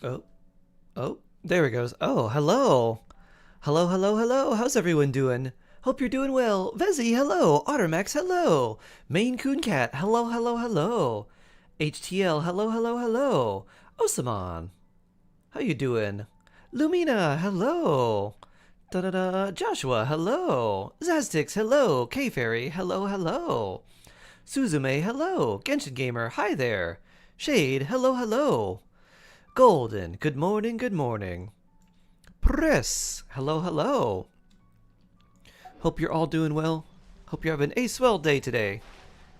Oh, oh, there it goes. Oh, hello. Hello, hello, hello. How's everyone doing? Hope you're doing well. Vezi, hello. Ottermax, hello. Maine Coon Cat, hello, hello, hello. HTL, hello, hello, hello. Osaman, how you doing? Lumina, hello. Da-da-da. Joshua, hello. Zaztix, hello. K-Fairy, hello, hello. Suzume, hello. Genshin Gamer, hi there. Shade, hello, hello. Golden, good morning, good morning. Press, hello, hello. Hope you're all doing well. Hope you're having a swell day today.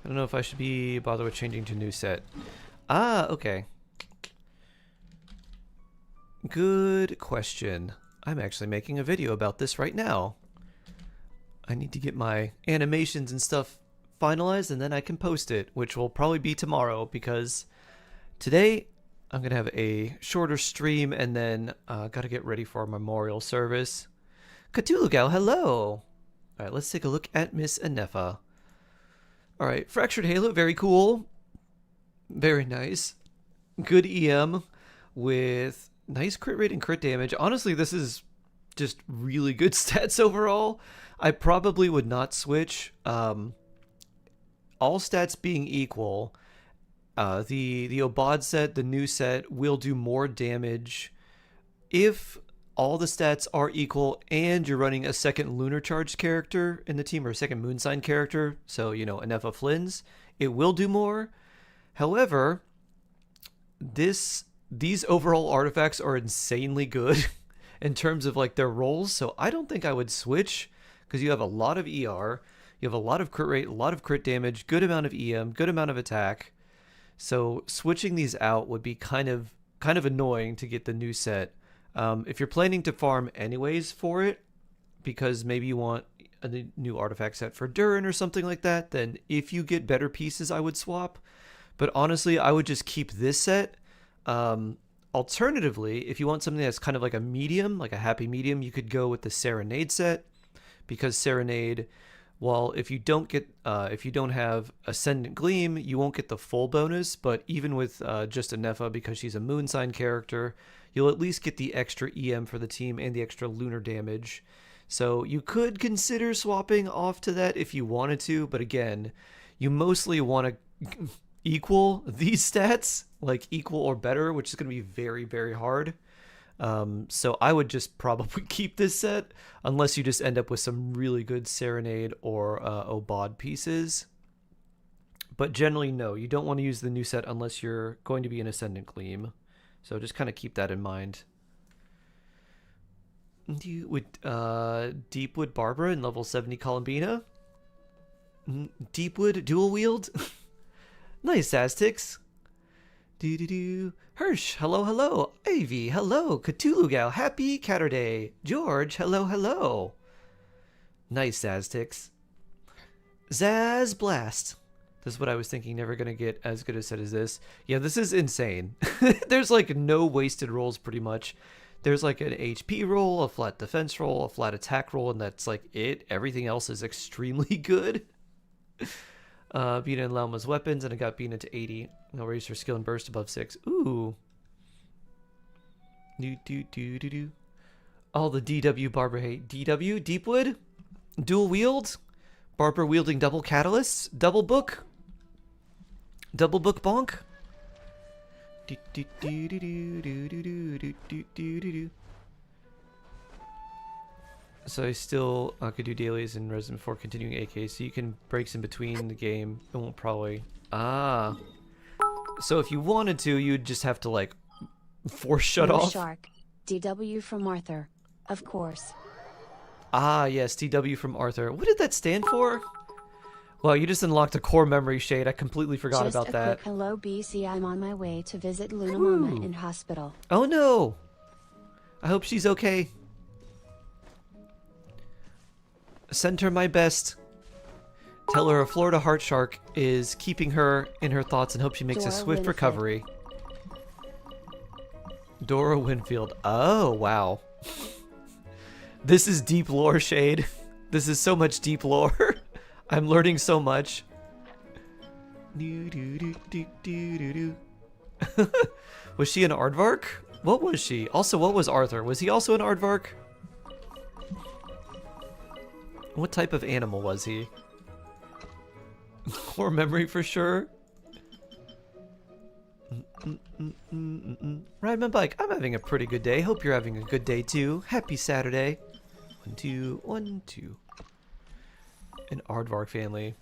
I don't know if I should be bothered with changing to new set. Ah, okay. Good question. I'm actually making a video about this right now. I need to get my animations and stuff finalized and then I can post it, which will probably be tomorrow because today I'm going to have a shorter stream and then got to get ready for our memorial service. Cthulhu Gal, hello! Alright, let's take a look at Miss Anefa. Alright, Fractured Halo, very cool. Very nice. Good EM with nice crit rate and crit damage. Honestly, this is just really good stats overall. I probably would not switch. All stats being equal, the Obod set, the new set, will do more damage if all the stats are equal and you're running a second lunar charged character in the team or a second moon sign character. So, you know, Anefa Flynn's, it will do more. However, these overall artifacts are insanely good in terms of like their roles. So I don't think I would switch because you have a lot of ER, you have a lot of crit rate, a lot of crit damage, good amount of EM, good amount of attack. So switching these out would be kind of annoying to get the new set. If you're planning to farm anyways for it, because maybe you want a new artifact set for Durin or something like that, then if you get better pieces, I would swap. But honestly, I would just keep this set. Alternatively, if you want something that's kind of like a medium, like a happy medium, you could go with the Serenade set, because Serenade, well, if you don't have Ascendant Gleam, you won't get the full bonus, but even with just Anefa, because she's a moon sign character, you'll at least get the extra EM for the team and the extra lunar damage. So you could consider swapping off to that if you wanted to, but again, you mostly want to equal these stats, like equal or better, which is going to be very, very hard. So I would just probably keep this set unless you just end up with some really good Serenade or Obod pieces. But generally, no, you don't want to use the new set unless you're going to be an Ascendant Gleam. So just kind of keep that in mind. Deepwood Barbara in level 70 Columbina. Deepwood dual wield. Nice, Aztecs. Hirsch, hello, hello. Avi, hello. Cthulhu Gal, happy Catterday. George, hello, hello. Nice, Aztecs. Zaz Blast. This is what I was thinking, never gonna get as good a set as this. Yeah, this is insane. There's like no wasted rolls pretty much. There's like an HP roll, a flat defense roll, a flat attack roll, and that's like it. Everything else is extremely good. Bina and Lauma's weapons, and I got Bina to 80. Now raise her skill and burst above 6. Ooh. All the DW Barbara hate. DW? Deepwood? Dual wield? Barbara wielding double catalysts? Double book? Double book bonk? So I still could do dailies in Resident before continuing AK, so you can breaks in between the game. It won't probably... Ah. So if you wanted to, you'd just have to, like, force shut off. Shark. DW from Arthur. Of course. Ah, yes, DW from Arthur. What did that stand for? Well, you just unlocked a core memory, Shade. I completely forgot about that. Just a quick hello, BC. I'm on my way to visit Luna Mama in hospital. Oh, no. I hope she's okay. Send her my best. Tell her a Florida heart shark is keeping her in her thoughts and hope she makes a swift recovery. Dora Winfield. Oh, wow. This is deep lore, Shade. This is so much deep lore. I'm learning so much. Was she an aardvark? What was she? Also, what was Arthur? Was he also an aardvark? What type of animal was he? Core memory for sure. Ride my bike. I'm having a pretty good day. Hope you're having a good day too. Happy Saturday. 1, 2, 1, 2. An aardvark family.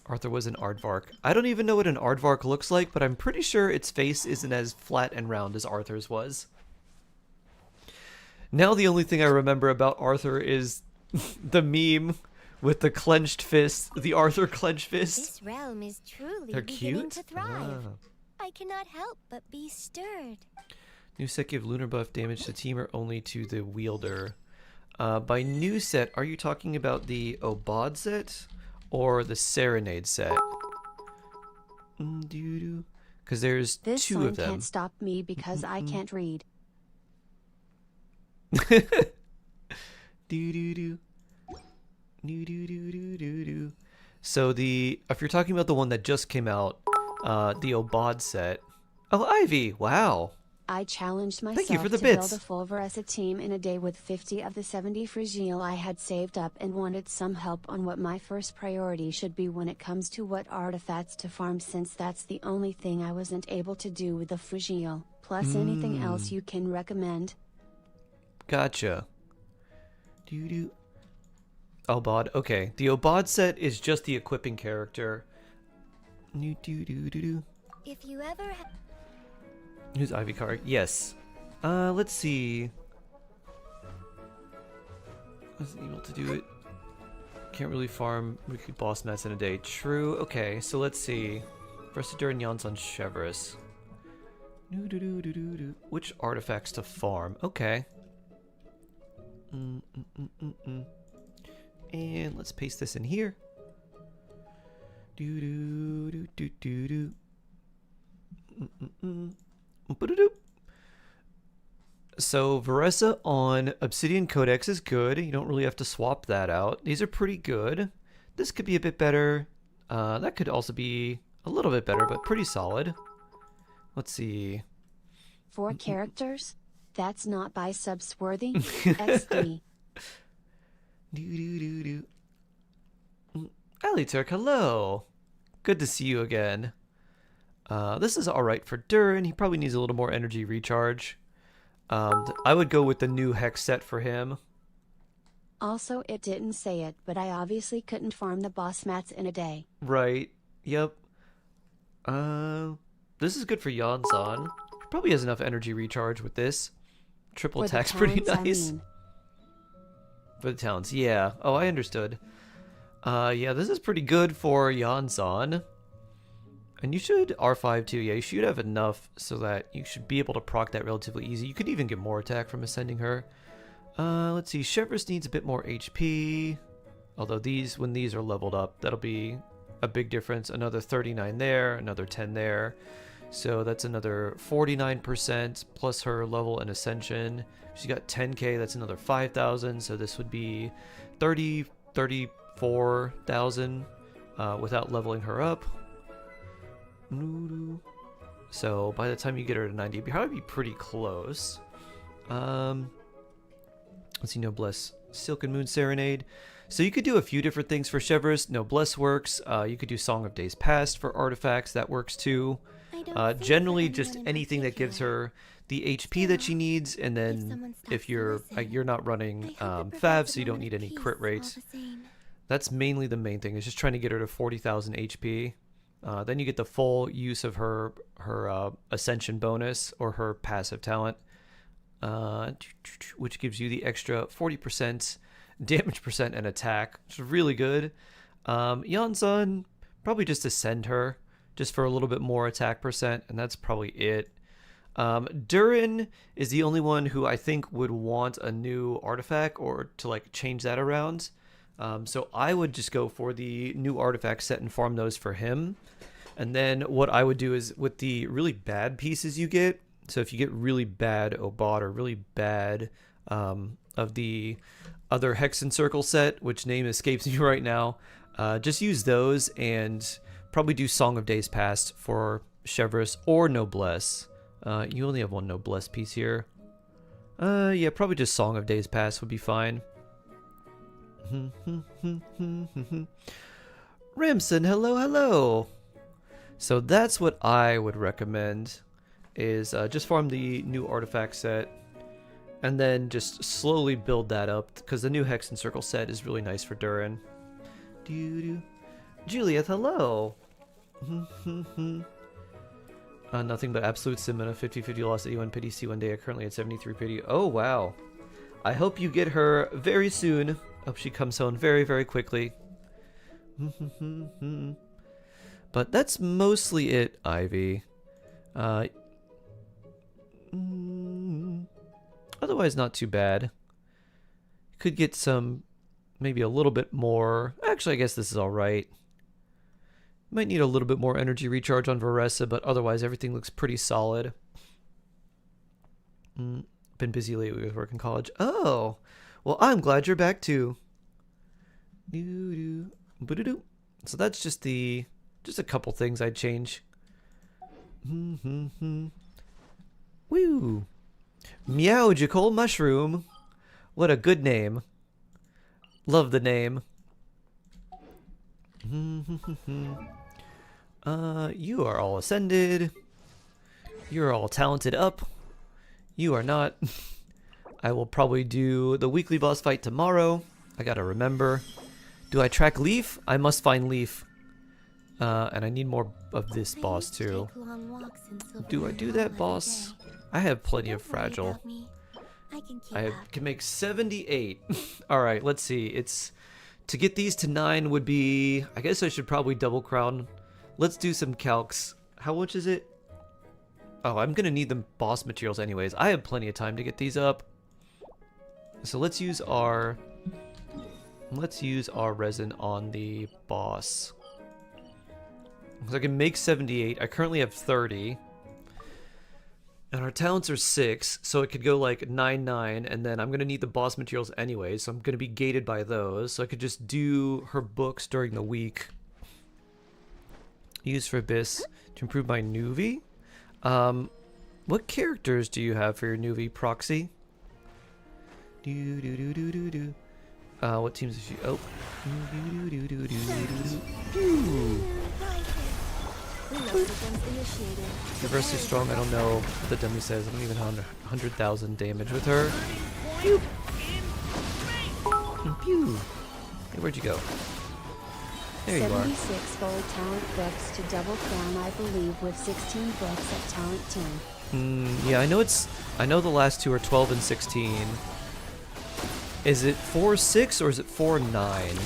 Arthur was an aardvark. I don't even know what an aardvark looks like, but I'm pretty sure its face isn't as flat and round as Arthur's was. Now the only thing I remember about Arthur is the meme with the clenched fist, the Arthur clenched fist. This realm is truly They're beginning cute. to thrive. Ah. I cannot help but be stirred. New set give lunar buff damage to team or only to the wielder. By new set, are you talking about the Obod set or the Serenade set? Because there's This two sign of them. can't stop me because I can't read. So if you're talking about the one that just came out, the Obod set. Oh, Ivy! Wow. I challenged you myself for the to bits. build a full Veresa team in a day with 50 of the 70 fragile I had saved up and wanted some help on what my first priority should be when it comes to what artifacts to farm, since that's the only thing I wasn't able to do with the fragile, plus anything else you can recommend. Gotcha. Obod. Okay. The Obod set is just the equipping character. If you ever Who's Ivy card? Yes. Let's see. Wasn't able to do it. Can't really farm weekly boss mats in a day. True. Okay, so let's see. Versadur and Jans on Chevreuse. Which artifacts to farm? Okay. And let's paste this in here. So Veresa on Obsidian Codex is good. You don't really have to swap that out. These are pretty good. This could be a bit better. That could also be a little bit better, but pretty solid. Let's see. 4 characters? That's not biceps worthy. XD. Aliturk, hello. Good to see you again. This is alright for Durin. He probably needs a little more energy recharge. I would go with the new hex set for him. Also, it didn't say it, but I obviously couldn't farm the boss mats in a day. Right. Yep. This is good for Yansan. Probably has enough energy recharge with this. Triple For the attack's pretty talents, I nice. mean. For the talents, yeah. Oh, I understood. Yeah, this is pretty good for Yansan. And you should R5 too. Yeah, you should have enough so that you should be able to proc that relatively easy. You could even get more attack from ascending her. Let's see. Chevreuse needs a bit more HP. Although when these are leveled up, that'll be a big difference. Another 39 there, another 10 there. So that's another 49% plus her level and ascension. She's got 10k, that's another 5,000. So this would be 34,000 without leveling her up. So by the time you get her to 90, you'd probably be pretty close. Let's see, Noblesse, Silken Moon Serenade. So you could do a few different things for Chevreuse. Noblesse works. You could do Song of Days Past for artifacts. That works too. Generally, just anything that gives her the HP that she needs. And then if you're not running Fav, so you don't need any crit rates. That's mainly the main thing. Is just trying to get her to 40,000 HP. Then you get the full use of her Ascension bonus or her passive talent, which gives you the extra 40% damage percent and attack, which is really good. Yansan, probably just ascend her just for a little bit more attack percent, and that's probably it. Durin is the only one who I think would want a new artifact or to like change that around. So I would just go for the new artifact set and farm those for him. And then what I would do is with the really bad pieces you get, so if you get really bad Obot or really bad of the other Hex and Circle set, which name escapes me right now, just use those and probably do Song of Days Past for Chevreuse or Noblesse. You only have one noblesse piece here. Yeah, probably just Song of Days Past would be fine. Ramson, hello, hello. So that's what I would recommend, is just farm the new artifact set, and then just slowly build that up, because the new Hex and Circle set is really nice for Durin. Juliet, hello. Nothing but absolute sim and a 50-50 loss at E1 pity, C1 day, currently at 73 pity. Oh wow. I hope you get her very soon. Hope she comes home very, very quickly. But that's mostly it, Ivy. Otherwise, not too bad. Could get some, maybe a little bit more. Actually, I guess this is alright. Might need a little bit more energy recharge on Varessa, but otherwise everything looks pretty solid. Been busy lately with work in college. Oh, well, I'm glad you're back too. So that's just a couple things I'd change. Woo! Meowgical Mushroom. What a good name. Love the name. You are all ascended. You're all talented up. You are not. I will probably do the weekly boss fight tomorrow. I gotta remember. Do I track Leaf? I must find Leaf. And I need more of this boss too. Do I do that boss? I have plenty of fragile. I can make 78. Alright, let's see. It's to get these to 9 would be, I guess I should probably double crown. Let's do some calcs. How much is it? Oh, I'm gonna need the boss materials anyways. I have plenty of time to get these up. So let's use our resin on the boss. So I can make 78. I currently have 30. And our talents are 6, so it could go like 9, 9, and then I'm going to need the boss materials anyway, so I'm going to be gated by those. So I could just do her books during the week. Use for Abyss to improve my Nuvi. What characters do you have for your Nuvi, Proxy? What teams is she? Oh. Reverse is strong. I don't know what the dummy says. I don't even have 100,000 damage with her. Pew! Pew! Hey, where'd you go? There you are. 76 full talent books to double crown, I believe, with 16 books at talent 10. Yeah, I know the last two are 12 and 16. Is it 4-6 or is it 4-9?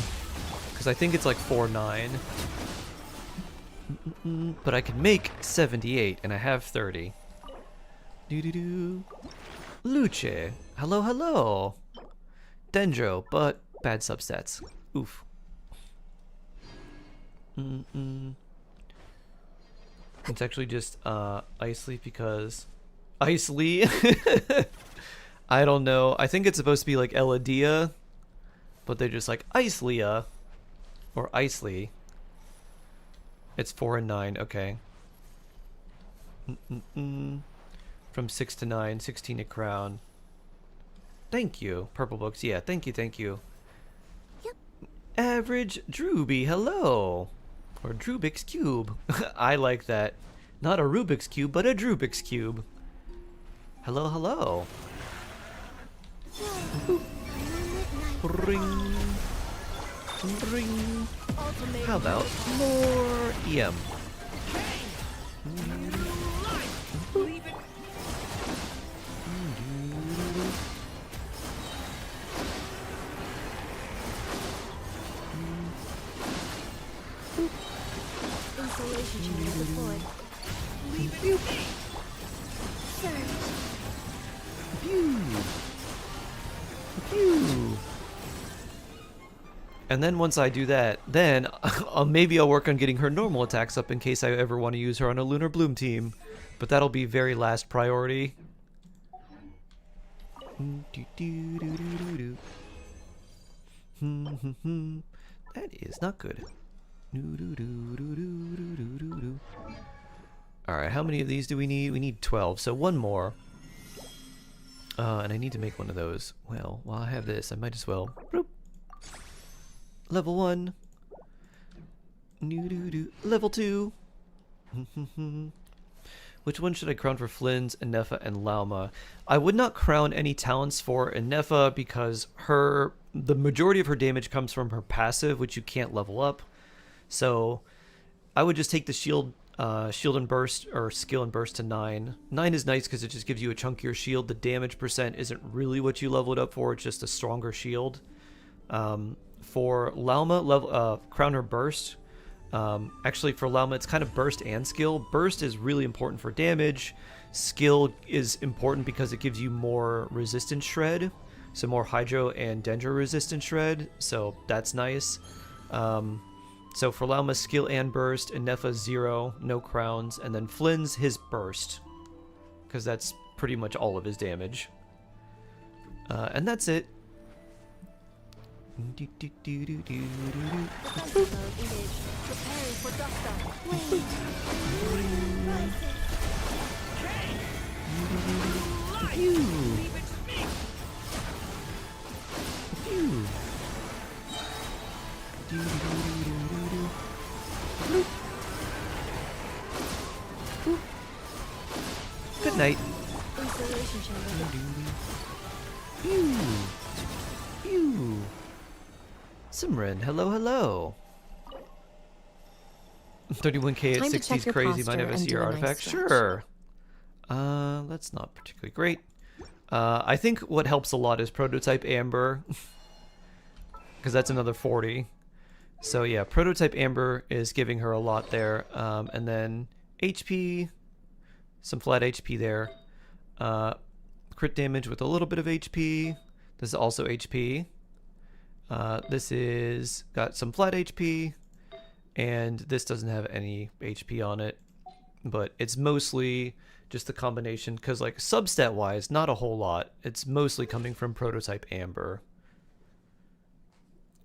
Because I think it's like 4-9. But I can make 78 and I have 30. Luce. Hello, hello. Dendro, but bad substats. Oof. It's actually just Ice Leaf because Ice Lee. I don't know. I think it's supposed to be like Eladia, but they're just like Ice Leah or Ice Lee. It's 4 and 9. Okay. From 6 to 9, 16 to crown. Thank you, Purple Books. Yeah, thank you, thank you. Yep. Average Drewby, hello. Or Drubik's Cube. I like that. Not a Rubik's Cube, but a Drubik's Cube. Hello, hello. Ring. Ring. How about more EM? And then once I do that, then maybe I'll work on getting her normal attacks up in case I ever want to use her on a Lunar Bloom team. But that'll be very last priority. That is not good. Alright, how many of these do we need? We need 12, so one more. And I need to make one of those. Well, while I have this, I might as well. Bloop. Level 1. Level 2. Which one should I crown for Flynn's, Innefa, and Lauma? I would not crown any talents for Innefa because the majority of her damage comes from her passive, which you can't level up. So I would just take the shield and burst, or skill and burst to 9. 9 is nice because it just gives you a chunkier shield. The damage percent isn't really what you level it up for. It's just a stronger shield. For Lauma, crown her burst. Actually, for Lauma, it's kind of burst and skill. Burst is really important for damage. Skill is important because it gives you more resistance shred. So more hydro and dendro resistance shred. So that's nice. So for Lauma, skill and burst. Innefa 0, no crowns. And then Flynn's his burst. Because that's pretty much all of his damage. And that's it. Good night. Simran, hello. 31k at 60 is crazy. Might have a CR artifact. Sure. That's not particularly great. I think what helps a lot is Prototype Amber. Because that's another 40. So yeah, Prototype Amber is giving her a lot there. And then HP. Some flat HP there. Crit damage with a little bit of HP. This is also HP. This is got some flat HP, and this doesn't have any HP on it, but it's mostly just the combination, because like substat wise, not a whole lot. It's mostly coming from Prototype Amber.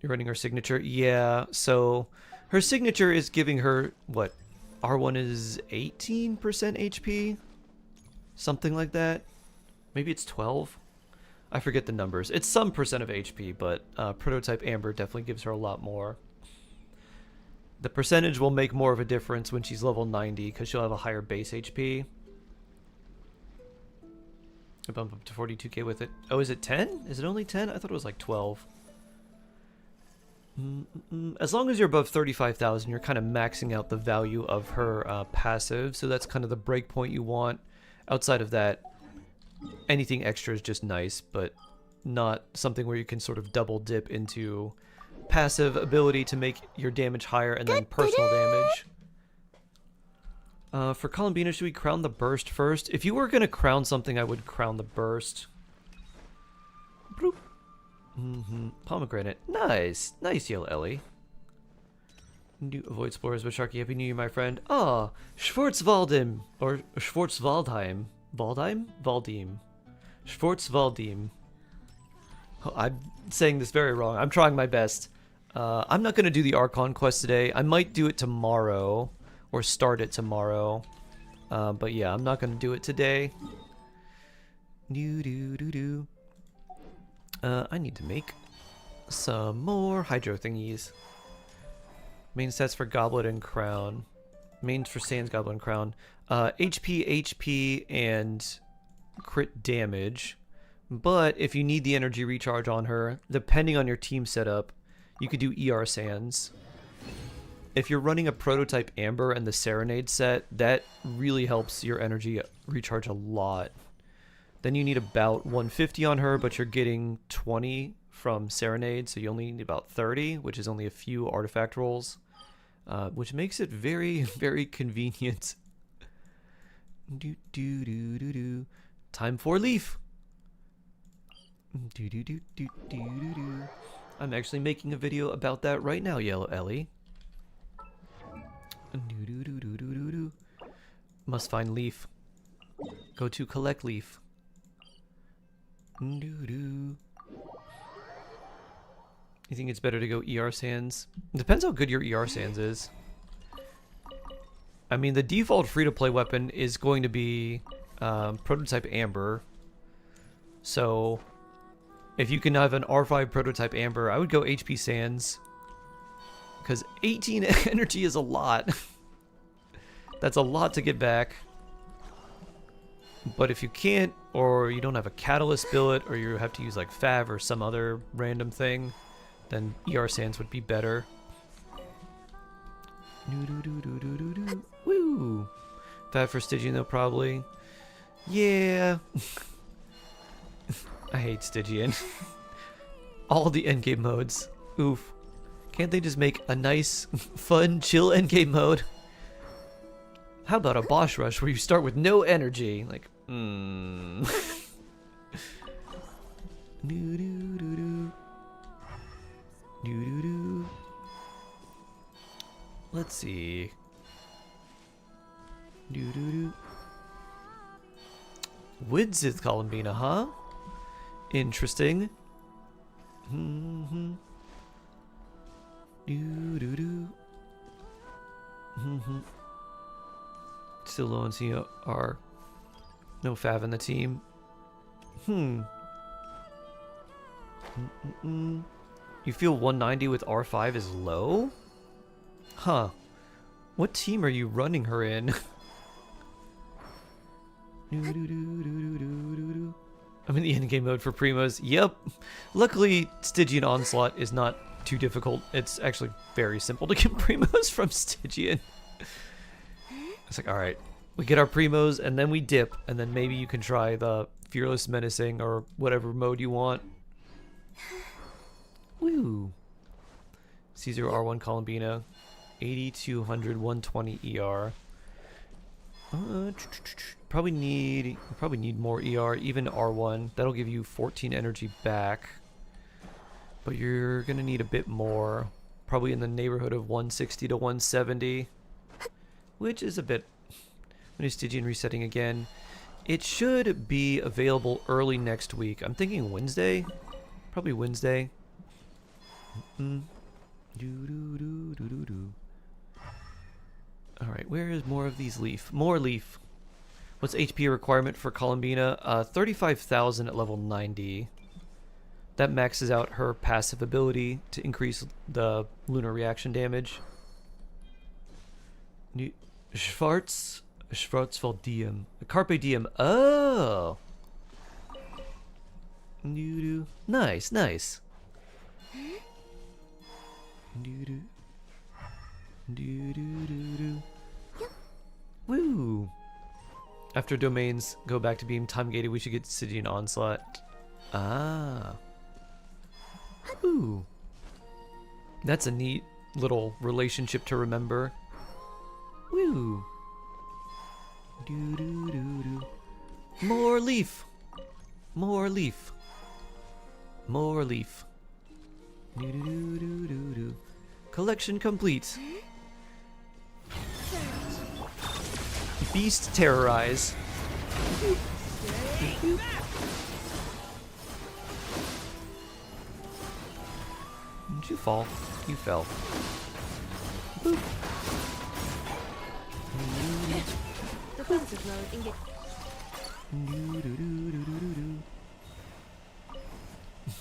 You're running her signature? Yeah, so her signature is giving her, what, R1 is 18% HP? Something like that. Maybe it's 12? I forget the numbers. It's some percent of HP, but Prototype Amber definitely gives her a lot more. The percentage will make more of a difference when she's level 90, because she'll have a higher base HP. I bump up to 42k with it. Oh, is it 10? Is it only 10? I thought it was like 12. As long as you're above 35,000, you're kind of maxing out the value of her passive, so that's kind of the break point you want. Outside of that, anything extra is just nice, but not something where you can sort of double dip into passive ability to make your damage higher and then personal damage. For Columbina, should we crown the burst first? If you were going to crown something, I would crown the burst. Bloop. Pomegranate. Nice. Nice, Yellow Ellie. Avoid explorers with Sharky. Happy New Year, my friend. Ah, Schwarzwaldheim. Or Schwarzwaldheim. Valdim. Schwarzwaldheim. Oh, I'm saying this very wrong. I'm trying my best. I'm not going to do the Archon quest today. I might do it tomorrow. Or start it tomorrow. But yeah, I'm not going to do it today. I need to make some more hydro thingies. Main stats for Goblet and Crown. Mains for Sans, Goblet, and Crown. HP, and crit damage. But if you need the energy recharge on her, depending on your team setup, you could do ER Sans. If you're running a Prototype Amber and the Serenade set, that really helps your energy recharge a lot. Then you need about 150 on her, but you're getting 20 from Serenade, so you only need about 30, which is only a few artifact rolls, which makes it very, very convenient. Time for Leaf. I'm actually making a video about that right now, Yellow Ellie. Must find Leaf. Go to collect Leaf. You think it's better to go ER Sans? Depends how good your ER Sans is. I mean, the default free-to-play weapon is going to be Prototype Amber. So, if you can have an R5 Prototype Amber, I would go HP Sands. Because 18 energy is a lot. That's a lot to get back. But if you can't, or you don't have a Catalyst billet, or you have to use like Fav or some other random thing, then ER Sands would be better. Woo! Fav for Stygian though, probably. Yeah. I hate Stygian. All the endgame modes. Oof. Can't they just make a nice, fun, chill endgame mode? How about a boss rush where you start with no energy? Like, Let's see. Widsith Columbina, huh? Interesting. Still low on CR. No Fav in the team. You feel 190 with R5 is low? Huh. What team are you running her in? I'm in the endgame mode for Primos. Yep. Luckily, Stygian Onslaught is not too difficult. It's actually very simple to get Primos from Stygian. It's like, alright, we get our Primos, and then we dip, and then maybe you can try the Fearless Menacing, or whatever mode you want. Woo! C0 R1 Columbina. 80, 200, 120 ER. Probably need more ER, even R1. That'll give you 14 energy back. But you're gonna need a bit more. Probably in the neighborhood of 160 to 170. Which is a bit... When is Stygian resetting again? It should be available early next week. I'm thinking Wednesday? Probably Wednesday. Alright, where is more of these leaf? More leaf. What's HP requirement for Columbina? 35,000 at level 90. That maxes out her passive ability to increase the lunar reaction damage. Schwarzwaldium. Carpe Diem. Oh! Nice, nice. Woo! After domains go back to being time gated, we should get Stygian Onslaught. Ah. Ooh. That's a neat little relationship to remember. Woo. More leaf. More leaf. More leaf. Collection complete. Beast terrorize. Did you fall? You fell. Boop.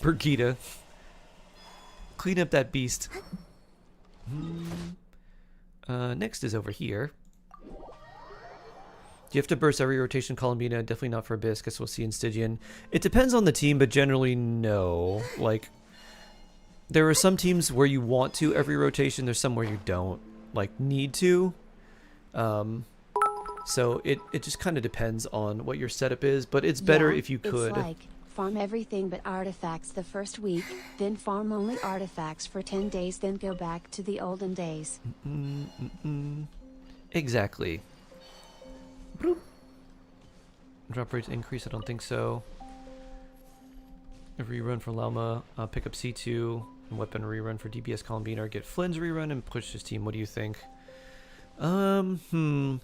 Brigida. Clean up that beast. Next is over here. Do you have to burst every rotation Columbina? Definitely not for Abyss. Guess we'll see in Stygian. It depends on the team, but generally no. Like, there are some teams where you want to every rotation. There's some where you don't, like, need to. So it just kind of depends on what your setup is, but it's better if you could. It's like farm everything but artifacts the first week, then farm only artifacts for 10 days, then go back to the olden days. Exactly. Bloop. Drop rates increase? I don't think so. A rerun for Llama, pick up C2, and weapon rerun for DBS Columbina, or get Flynn's rerun and push his team. What do you think? C2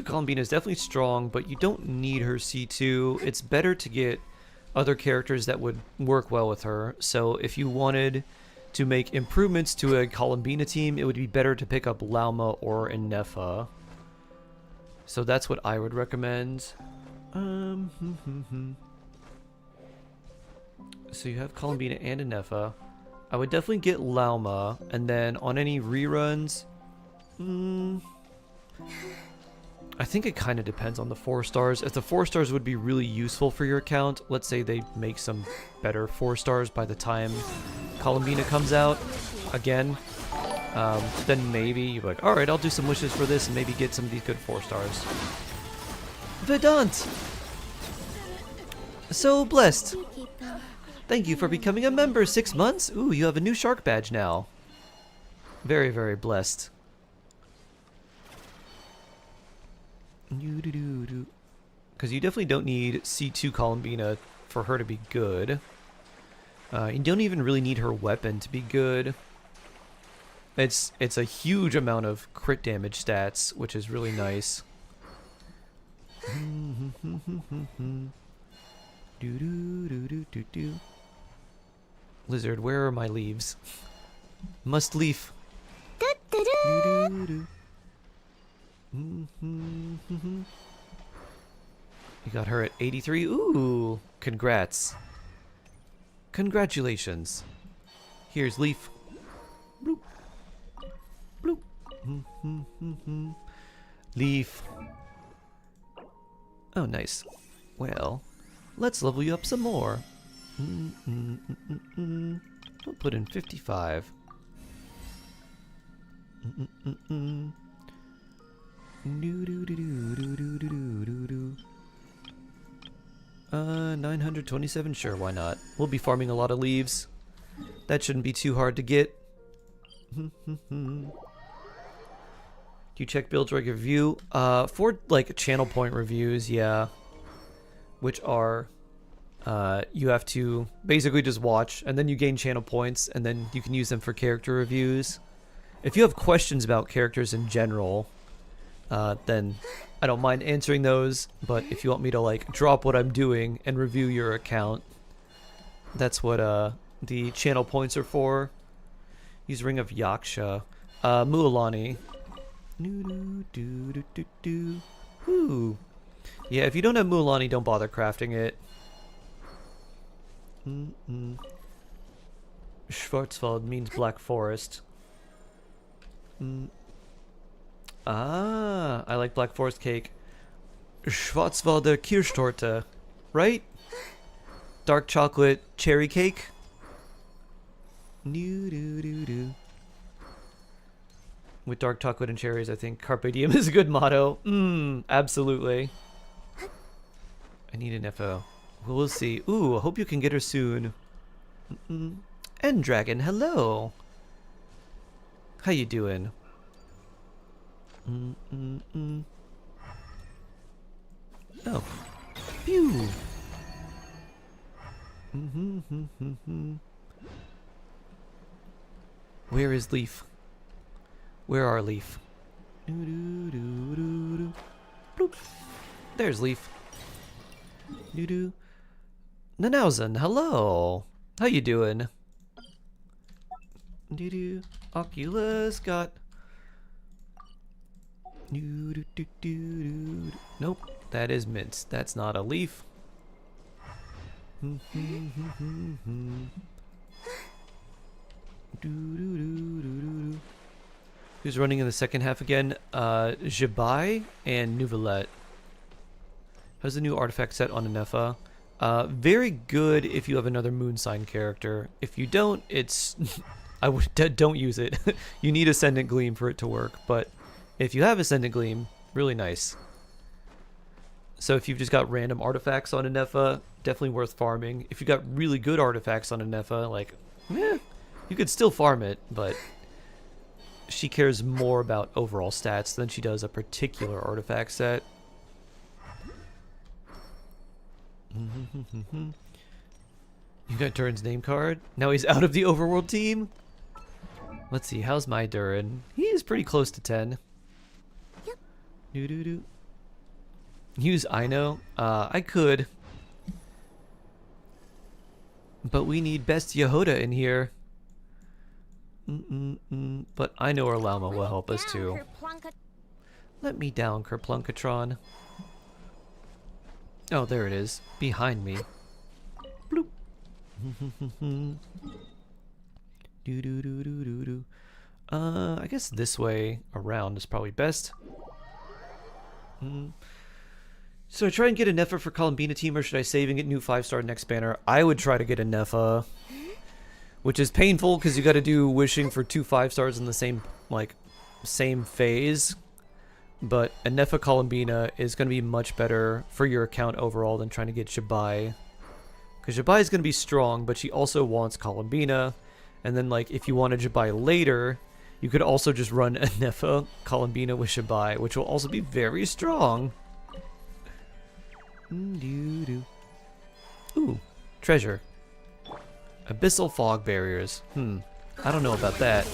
Columbina is definitely strong, but you don't need her C2. It's better to get other characters that would work well with her. So if you wanted to make improvements to a Columbina team, it would be better to pick up Lauma or Inefa. So that's what I would recommend. So you have Columbina and Inefa. I would definitely get Lauma, and then on any reruns, I think it kind of depends on the 4 stars. If the 4 stars would be really useful for your account, let's say they make some better 4 stars by the time Columbina comes out again, then maybe you're like, alright, I'll do some wishes for this and maybe get some of these good 4 stars. Vedant! So blessed! You keep going. Thank you for becoming a member. 6 months? Ooh, you have a new shark badge now. Very, very blessed. Because you definitely don't need C2 Columbina for her to be good. You don't even really need her weapon to be good. It's a huge amount of crit damage stats, which is really nice. Lizard, where are my leaves? Must leaf. You got her at 83. Ooh, congrats. Congratulations. Here's leaf. Bloop. Bloop. Leaf. Oh, nice. Well, let's level you up some more. We'll put in 55. 927, sure, why not? We'll be farming a lot of leaves. That shouldn't be too hard to get. Do you check builds like review? For like channel point reviews, yeah. Which are you have to basically just watch and then you gain channel points and then you can use them for character reviews. If you have questions about characters in general, then I don't mind answering those, but if you want me to like drop what I'm doing and review your account, that's what the channel points are for. Use Ring of Yaksha. Mualani. Woo. Yeah, if you don't have Mualani, don't bother crafting it. Schwarzwald means Black Forest. Ah, I like Black Forest cake. Schwarzwalder Kirschtorte, right? Dark chocolate cherry cake. With dark chocolate and cherries, I think Carpe Diem is a good motto. Absolutely. I need an FO. We'll see. Ooh, I hope you can get her soon. End Dragon, hello. How you doing? Oh. Pew. Where is Leaf? Where are Leaf? Bloop. There's Leaf. Nanausen, hello. How you doing? Oculus got. Nope, that is Mint. That's not a leaf. Who's running in the second half again? Jabai and Nuvelet. How's the new artifact set on Anefa? Very good if you have another moon sign character. If you don't, it's don't use it. You need Ascendant Gleam for it to work, but if you have Ascendant Gleam, really nice. So if you've just got random artifacts on Anefa, definitely worth farming. If you got really good artifacts on Anefa, like, you could still farm it, but she cares more about overall stats than she does a particular artifact set. You got Durin's name card? Now he's out of the overworld team? Let's see, how's my Durin? He is pretty close to 10. Yep. Use Ino? I could. But we need Best Yehoda in here. But I know our llama will help us too. Let me down, Kerplunkatron. Oh, there it is. Behind me. Bloop. Do. I guess this way around is probably best. So I try and get a Nefa for Columbina team, or should I save and get new 5-star next banner? I would try to get a Nefa, which is painful because you got to do wishing for 2 5-stars in the same phase. But a Nefa Columbina is going to be much better for your account overall than trying to get Shabai. Because Shabai is going to be strong, but she also wants Columbina. And then, like, if you wanted Shabai later, you could also just run a Nefa Columbina with Shabai, which will also be very strong. Ooh, treasure. Abyssal fog barriers. I don't know about that.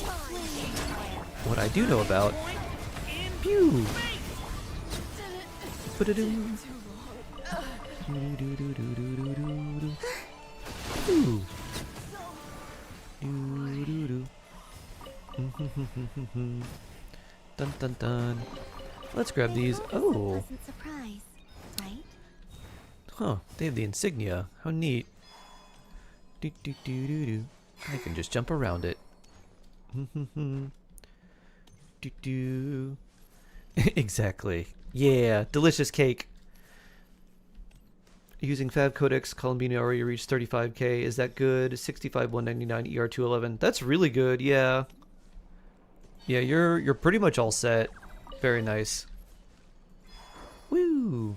What I do know about... Pew! Ooh. Dun dun dun. Let's grab these. Oh. Surprise, right? Huh. They have the insignia. How neat. Do do do do do. I can just jump around it. Do do. Exactly. Yeah. Delicious cake. Using Fab Codex, Columbina already reached 35k. Is that good? 65 199 ER 211. That's really good. Yeah. Yeah, you're pretty much all set. Very nice. Woo.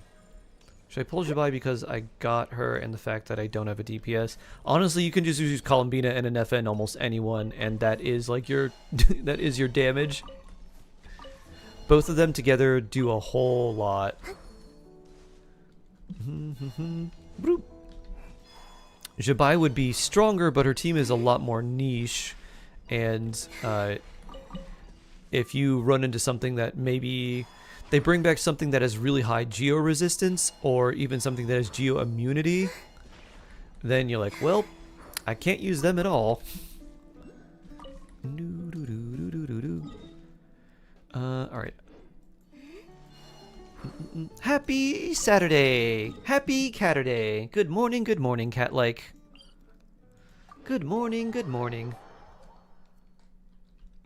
Should I pull Jabai because I got her and the fact that I don't have a DPS? Honestly, you can just use Columbina and an FN almost anyone, and that is like your that is your damage. Both of them together do a whole lot. Jabai would be stronger, but her team is a lot more niche, and if you run into something that maybe they bring back something that has really high geo resistance, or even something that has geo immunity, then you're like, well, I can't use them at all. Alright. Happy Saturday! Happy Catterday! Good morning, cat-like. Good morning, good morning.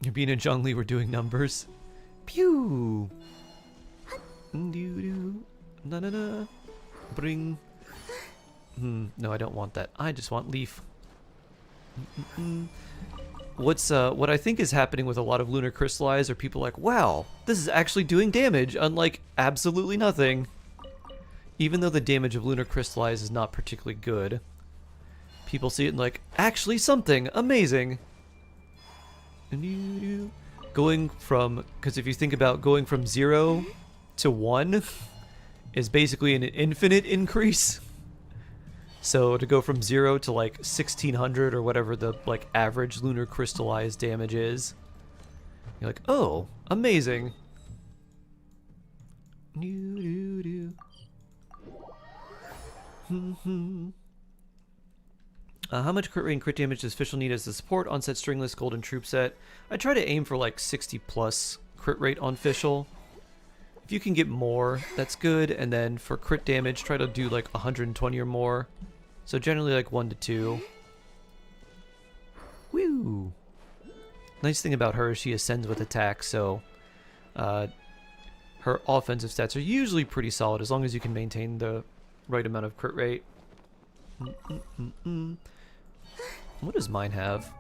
Yabina and Zhongli were doing numbers. Pew! Na-na-na. Bring. No, I don't want that. I just want leaf. What I think is happening with a lot of lunar crystallize are people like, wow, this is actually doing damage, unlike absolutely nothing. Even though the damage of lunar crystallize is not particularly good, people see it and like, actually something amazing. Going from, because if you think about going from 0 to 1 is basically an infinite increase. So to go from 0 to like 1600 or whatever the like average lunar crystallized damage is, you're like, oh, amazing. How much crit rate and crit damage does Fischl need as the support on set stringless golden troop set? I try to aim for like 60 plus crit rate on Fischl. If you can get more, that's good. And then for crit damage, try to do like 120 or more. So generally like 1 to 2. Woo! Nice thing about her is she ascends with attack, so her offensive stats are usually pretty solid as long as you can maintain the right amount of crit rate. What does mine have?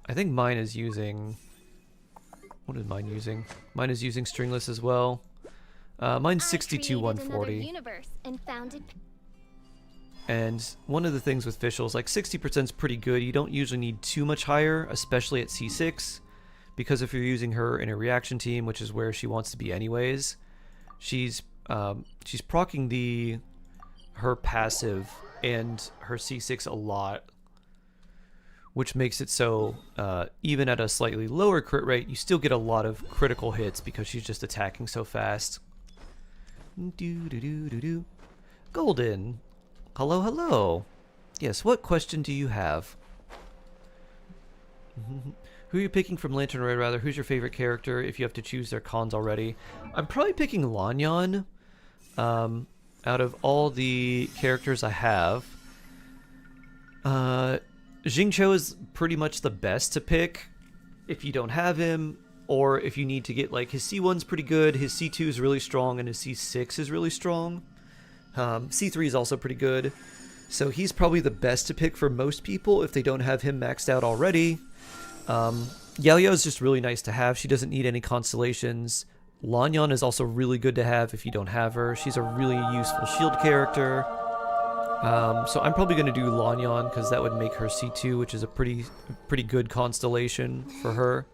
I think mine is using... What is mine using? Mine is using stringless as well. Mine's 62 140. And one of the things with Fischl is like 60% is pretty good. You don't usually need too much higher, especially at C6, because if you're using her in a reaction team, which is where she wants to be anyways, she's proccing her passive and her C6 a lot, which makes it so even at a slightly lower crit rate, you still get a lot of critical hits because she's just attacking so fast. Golden. Hello, hello. Yes, what question do you have? Who are you picking from Lantern Red, rather? Who's your favorite character if you have to choose their cons already? I'm probably picking Lanyan. Out of all the characters I have, Xingqiu is pretty much the best to pick if you don't have him, or if you need to get, like, his C1's pretty good, his C2 is really strong, and his C6 is really strong. C3 is also pretty good. So he's probably the best to pick for most people if they don't have him maxed out already. Yao Yao is just really nice to have. She doesn't need any constellations. Lanyan is also really good to have if you don't have her. She's a really useful shield character. So I'm probably going to do Lanyan because that would make her C2, which is a pretty good constellation for her.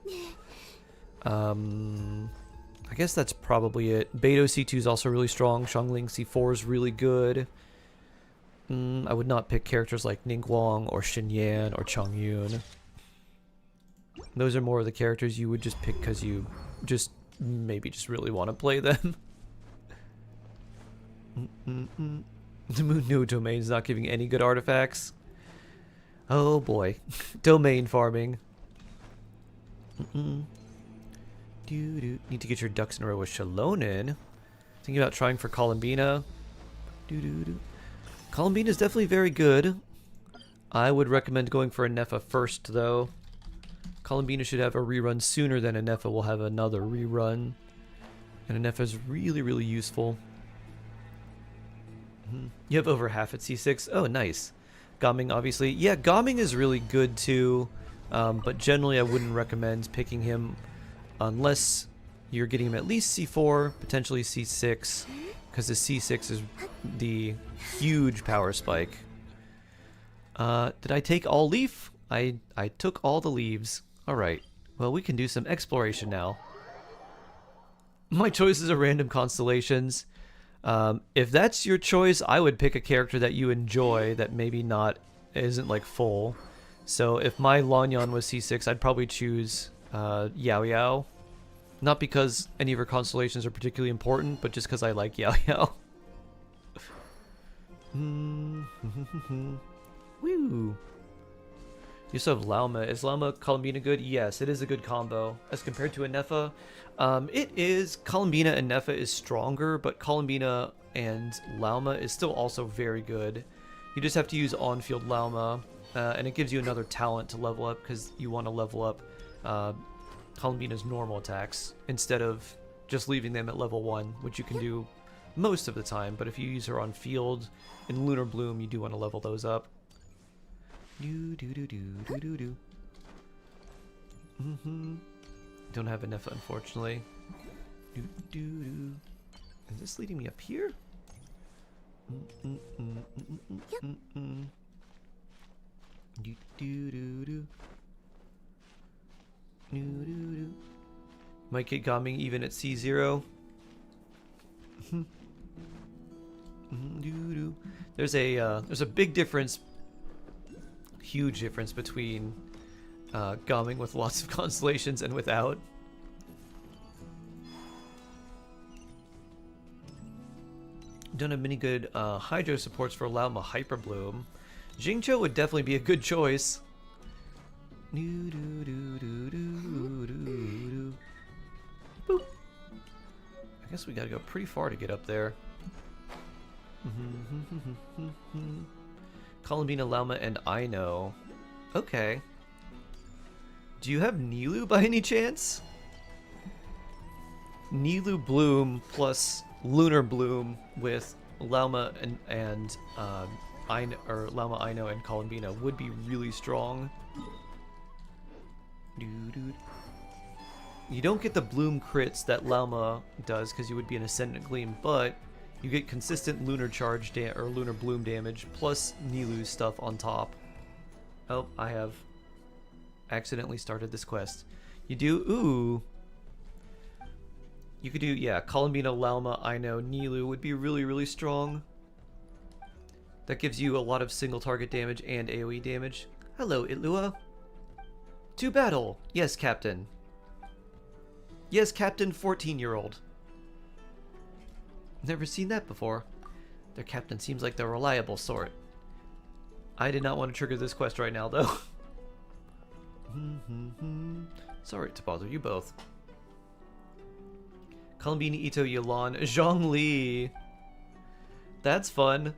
I guess that's probably it. Beidou C2 is also really strong. Xiangling C4 is really good. I would not pick characters like Ningguang or Xinyan or Changyun. Those are more of the characters you would just pick because you maybe just really want to play them. The Moon No Domain's not giving any good artifacts. Oh boy. Domain farming. Need to get your ducks in a row with Shalonin. Thinking about trying for Columbina. Columbina is definitely very good. I would recommend going for a Nefa first, though. Columbina should have a rerun sooner than a Nefa will have another rerun. And a Nefa is really, really useful. You have over half at C6. Oh, nice. Gaming, obviously. Yeah, Gaming is really good, too. But generally, I wouldn't recommend picking him unless you're getting him at least C4, potentially C6. Because the C6 is the huge power spike. Did I take all leaf? I took all the leaves. Alright. Well, we can do some exploration now. My choices are random constellations. If that's your choice, I would pick a character that you enjoy that maybe isn't like full. So if my Lanyan was C6, I'd probably choose Yao Yao. Not because any of her constellations are particularly important, but just because I like Yao Yao. Woo! You also have Lauma. Is Lauma Columbina good? Yes, it is a good combo. As compared to a Nefa, it is. Columbina and Nefa is stronger, but Columbina and Lauma is still also very good. You just have to use on-field Lauma, and it gives you another talent to level up because you want to level up Columbina's normal attacks instead of just leaving them at level 1, which you can do most of the time. But if you use her on field in Lunar Bloom, you do want to level those up. Don't have enough, unfortunately. Is this leading me up here? Might get Gaming even at C0. There's a big difference, huge difference between Gaming with lots of constellations and without. Don't have many good Hydro supports for Lauma Hyper Bloom. Xingqiu would definitely be a good choice. Boop. I guess we gotta go pretty far to get up there. Columbina, Lauma, and Ino. Okay. Do you have Nilou by any chance? Nilou Bloom plus Lunar Bloom with Lauma and Lauma, Ino, and Columbina would be really strong. You don't get the Bloom crits that Lauma does because you would be an Ascendant Gleam, but you get consistent Lunar Charge or Lunar Bloom damage plus Nilou's stuff on top. Oh, I have accidentally started this quest. You do? Ooh. You could do, yeah, Columbina, Lauma, Ino, Nilou would be really, really strong. That gives you a lot of single target damage and AoE damage. Hello, Itlua. To battle! Yes, Captain. Yes, Captain 14-year-old. Never seen that before. Their captain seems like the reliable sort. I did not want to trigger this quest right now, though. Sorry to bother you both. Columbine, Ito, Yalan, Zhongli. That's fun.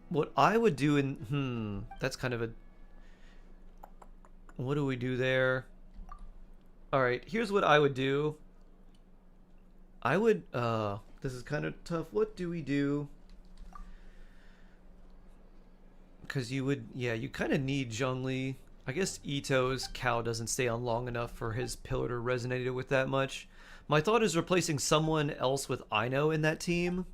What I would do in that's kind of a, what do we do there? All right, here's what I would do. I would this is kind of tough. What do we do? Because you would, yeah, you kind of need Zhongli. I guess Ito's cow doesn't stay on long enough for his pillar to resonate with that much. My thought is replacing someone else with Ino in that team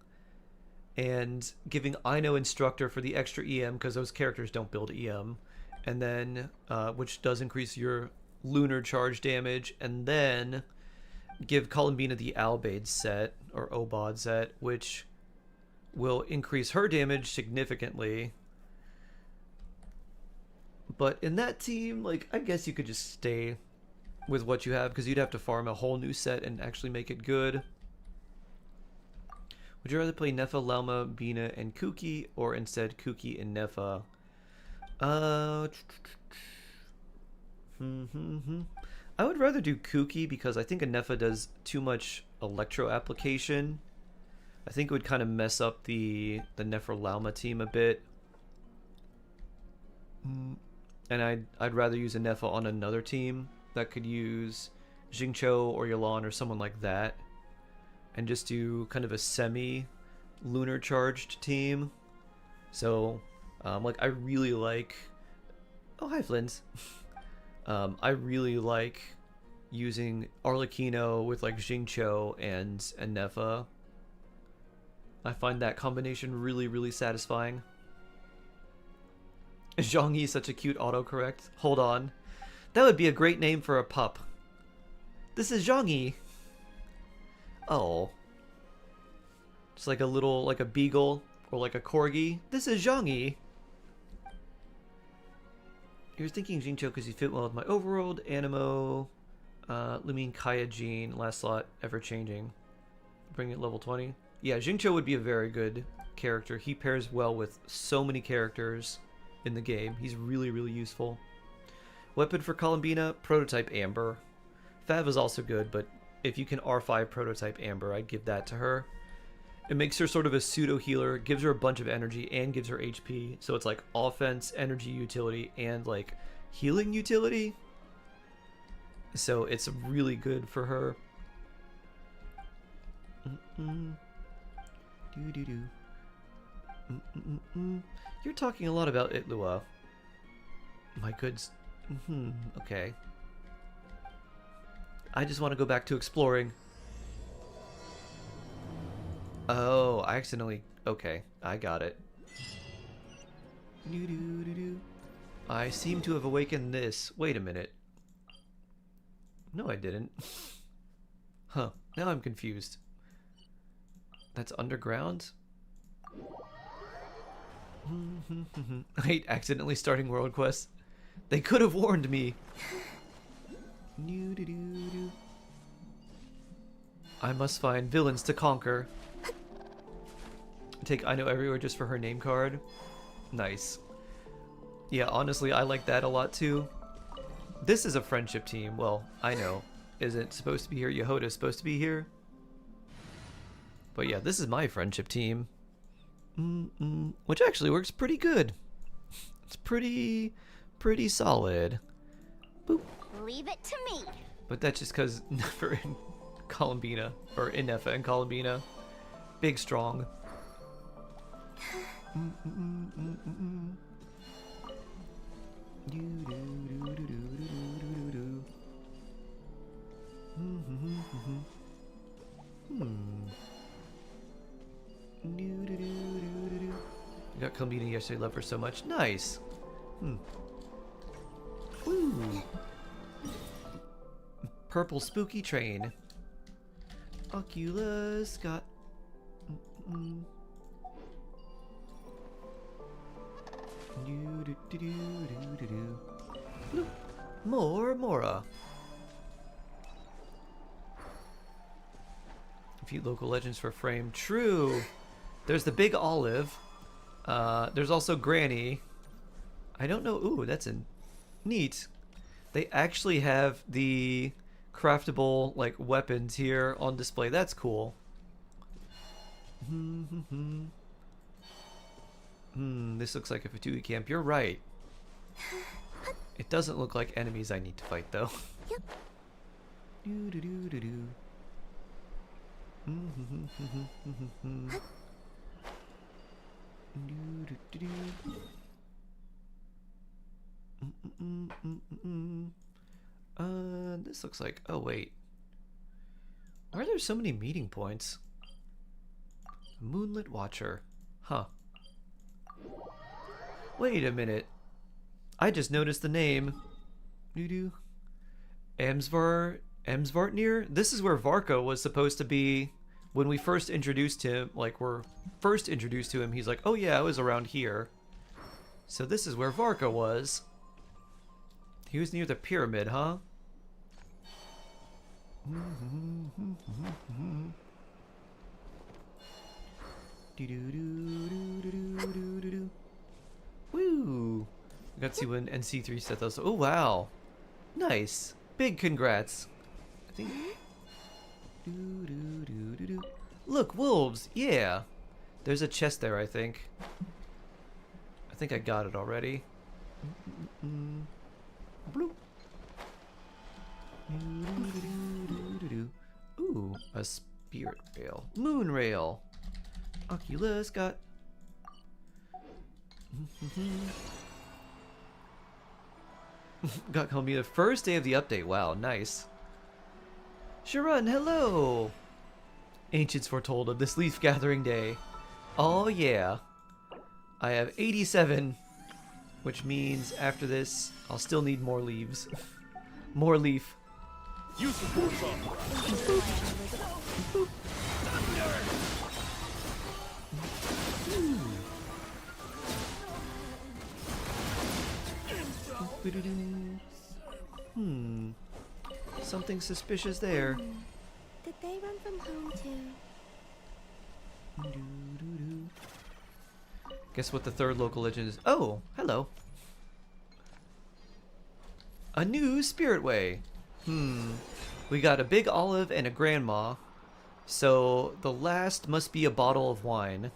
and giving Ino instructor for the extra EM because those characters don't build EM, and then which does increase your lunar charge damage, and then give Columbina the Albade set or Obod set, which will increase her damage significantly. But in that team, like, I guess you could just stay with what you have because you'd have to farm a whole new set and actually make it good. Would you rather play Nefa, Lauma, Bina, and Kuki, or instead Kuki and Nefa? I would rather do Kuki because I think a Nefa does too much electro application. I think it would kind of mess up the Nefer Lauma team a bit. And I'd rather use a Nefa on another team that could use Jingcho or Yalan or someone like that, and just do kind of a semi-lunar charged team. So, like, I really like... Oh, hi, Flins. I really like using Arlecchino with, like, Jingcho and Nefa. I find that combination really, really satisfying. Zhongyi is such a cute autocorrect. Hold on. That would be a great name for a pup. This is Zhongyi. Oh. Just like a little, like a beagle or like a corgi. This is Zhongyi. You're thinking Jingcho because you fit well with my overworld, Animo, Lumine, Kaya, Jean, last slot, ever changing. Bring it level 20. Yeah, Jingcho would be a very good character. He pairs well with so many characters in the game. He's really, really useful. Weapon for Columbina, Prototype Amber. Fav is also good, but if you can R5 Prototype Amber, I'd give that to her. It makes her sort of a pseudo healer, gives her a bunch of energy, and gives her HP. So it's like offense, energy utility, and like healing utility. So it's really good for her. You're talking a lot about Itlua. My goods. Okay. I just want to go back to exploring. Oh, I accidentally... Okay, I got it. I seem to have awakened this. Wait a minute. No, I didn't. Huh, now I'm confused. That's underground? I hate accidentally starting world quests. They could have warned me. I must find villains to conquer. Take I Know Everywhere just for her name card. Nice. Yeah, honestly, I like that a lot too. This is a friendship team. Well, I know. Isn't supposed to be here. Yehoda's supposed to be here. But yeah, this is my friendship team. Which actually works pretty good. It's pretty solid. Boop. Leave it to me. But that's just because Nefer and Columbina, or Nefa and Columbina, big strong. I got Columbina yesterday. Love her so much. Nice. Ooh. Purple spooky train. Oculus got. More Mora. A few local legends for frame. True. There's the big olive. There's also Granny. I don't know. Ooh, that's neat. They actually have the craftable like weapons here on display. That's cool. This looks like a Fatui camp. You're right. It doesn't look like enemies I need to fight though. Yep. This looks like. Oh wait, why are there so many meeting points? Moonlit Watcher, huh? Wait a minute. I just noticed the name. Amsvartnir? This is where Varka was supposed to be when we first introduced him. Like, we're first introduced to him, he's like, oh yeah, I was around here. So this is where Varka was. He was near the pyramid, huh? Woo! Got to see when NC3 set those. Oh wow, nice, big congrats. I think. Look, wolves. Yeah, there's a chest there. I think I got it already. Bloop. Ooh, a spirit rail, moon rail. Oculus got. Got called me the first day of the update. Wow, nice. Sharon, hello. Ancients foretold of this leaf gathering day. Oh yeah. I have 87, which means after this, I'll still need more leaves. More leaf. Use the force Something suspicious there. Did they run from home too? Guess what the third local legend is? Oh, hello. A new spirit way. We got a big olive and a grandma. So the last must be a bottle of wine.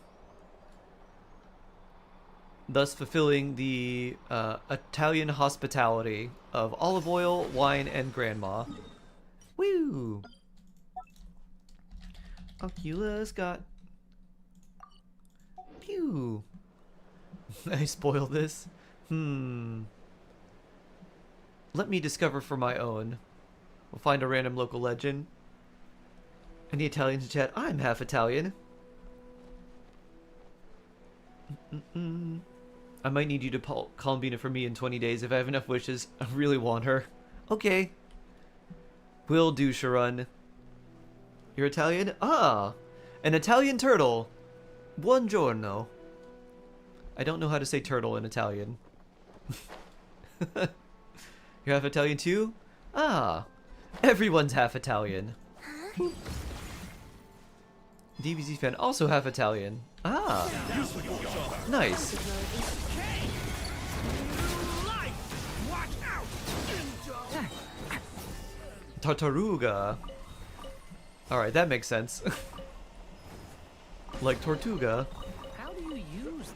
Thus fulfilling the Italian hospitality of olive oil, wine, and grandma. Woo! Oculus got... Pew! I spoiled this. Let me discover for my own. We'll find a random local legend. Any Italians in chat? I'm half Italian. I might need you to call Columbina for me in 20 days if I have enough wishes. I really want her. Okay. Will do, Sharon. You're Italian? Ah! An Italian turtle. Buongiorno. I don't know how to say turtle in Italian. You're half Italian too? Ah! Everyone's half Italian. DBZ fan also half Italian. Ah! Nice. Tartaruga. Alright, that makes sense. Like Tortuga. How do you use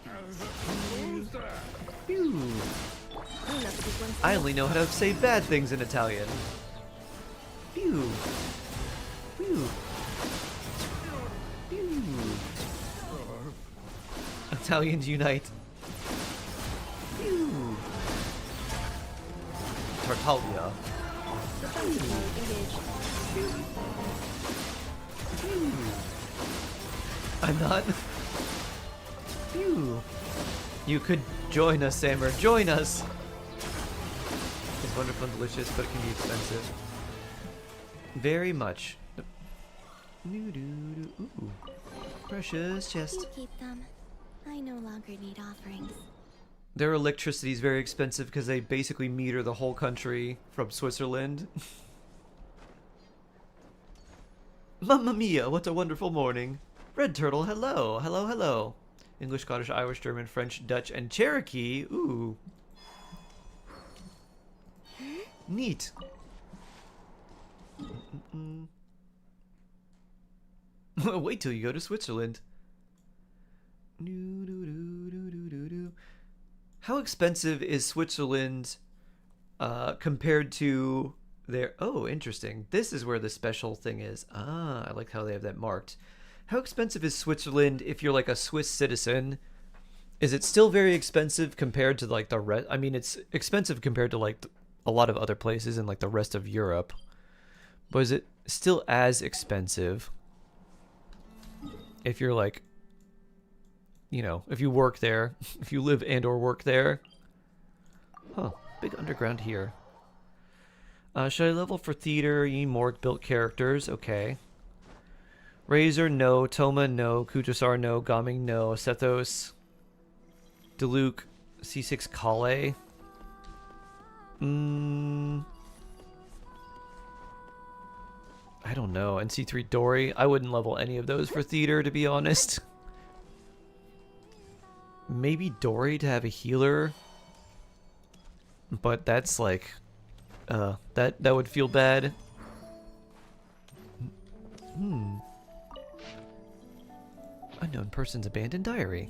these? Phew. I only know how to say bad things in Italian. Phew. Phew. Phew. Italians unite. Phew. Tartaglia. I'm not. Phew. You could join us, Sammer. Join us. It's wonderful and delicious, but it can be expensive. Very much. Ooh. Precious chest. You keep them. I no longer need offerings. Their electricity is very expensive because they basically meter the whole country from Switzerland. Mamma mia, what a wonderful morning. Red Turtle, hello, hello, hello. English, Scottish, Irish, German, French, Dutch, and Cherokee. Ooh. Neat. Wait till you go to Switzerland. How expensive is Switzerland compared to their... Oh, interesting. This is where the special thing is. Ah, I like how they have that marked. How expensive is Switzerland if you're like a Swiss citizen? Is it still very expensive compared to like the rest? I mean, it's expensive compared to like a lot of other places in like the rest of Europe. But is it still as expensive if you're like, you know, if you work there, if you live and or work there? Huh, big underground here. Should I level for theater? You need more built characters. Okay. Razor, no. Toma, no. Kujasar, no. Gaming, no. Sethos. Diluc, C6 Kale. I don't know. And C3 Dory. I wouldn't level any of those for theater, to be honest. Maybe Dory to have a healer. But that's like... that would feel bad. Unknown person's abandoned diary.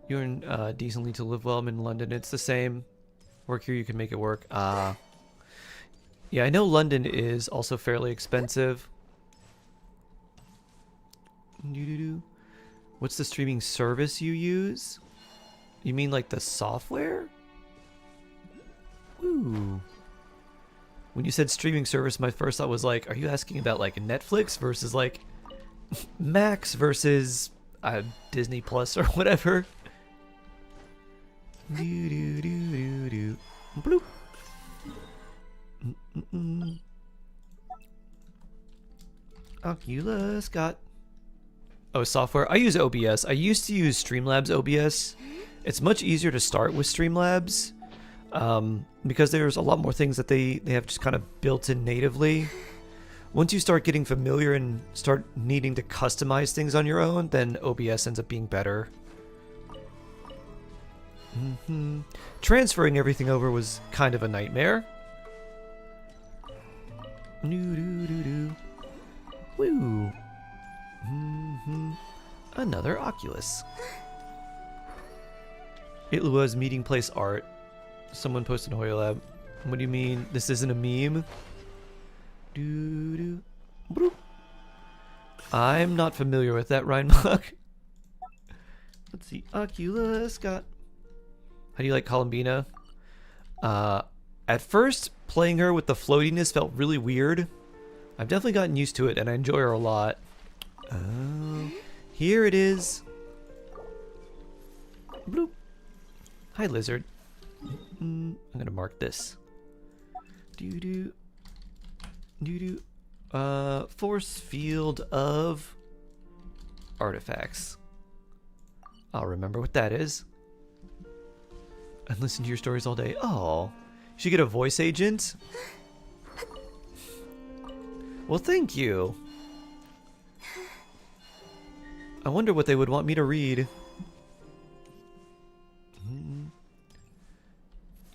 You're in, decently to live well. I'm in London. It's the same. Work here, you can make it work. Yeah, I know London is also fairly expensive. What's the streaming service you use? You mean like the software? Ooh. When you said streaming service, my first thought was like, are you asking about like Netflix versus like Max versus Disney Plus or whatever? Bloop. Oculus got... Oh, software. I use OBS. I used to use Streamlabs OBS. It's much easier to start with Streamlabs because there's a lot more things that they have just kind of built in natively. Once you start getting familiar and start needing to customize things on your own, then OBS ends up being better. Transferring everything over was kind of a nightmare. Woo. Another Oculus. Itlua's meeting place art. Someone posted in Hoya Lab. What do you mean? This isn't a meme? Bloop. I'm not familiar with that, Reinbach. Let's see. Oculus got... How do you like Columbina? At first, playing her with the floatiness felt really weird. I've definitely gotten used to it, and I enjoy her a lot. Oh, here it is. Bloop. Hi, lizard. I'm gonna mark this. Force field of artifacts. I'll remember what that is. And listen to your stories all day. Oh, you should get a voice agent. Well, thank you. I wonder what they would want me to read.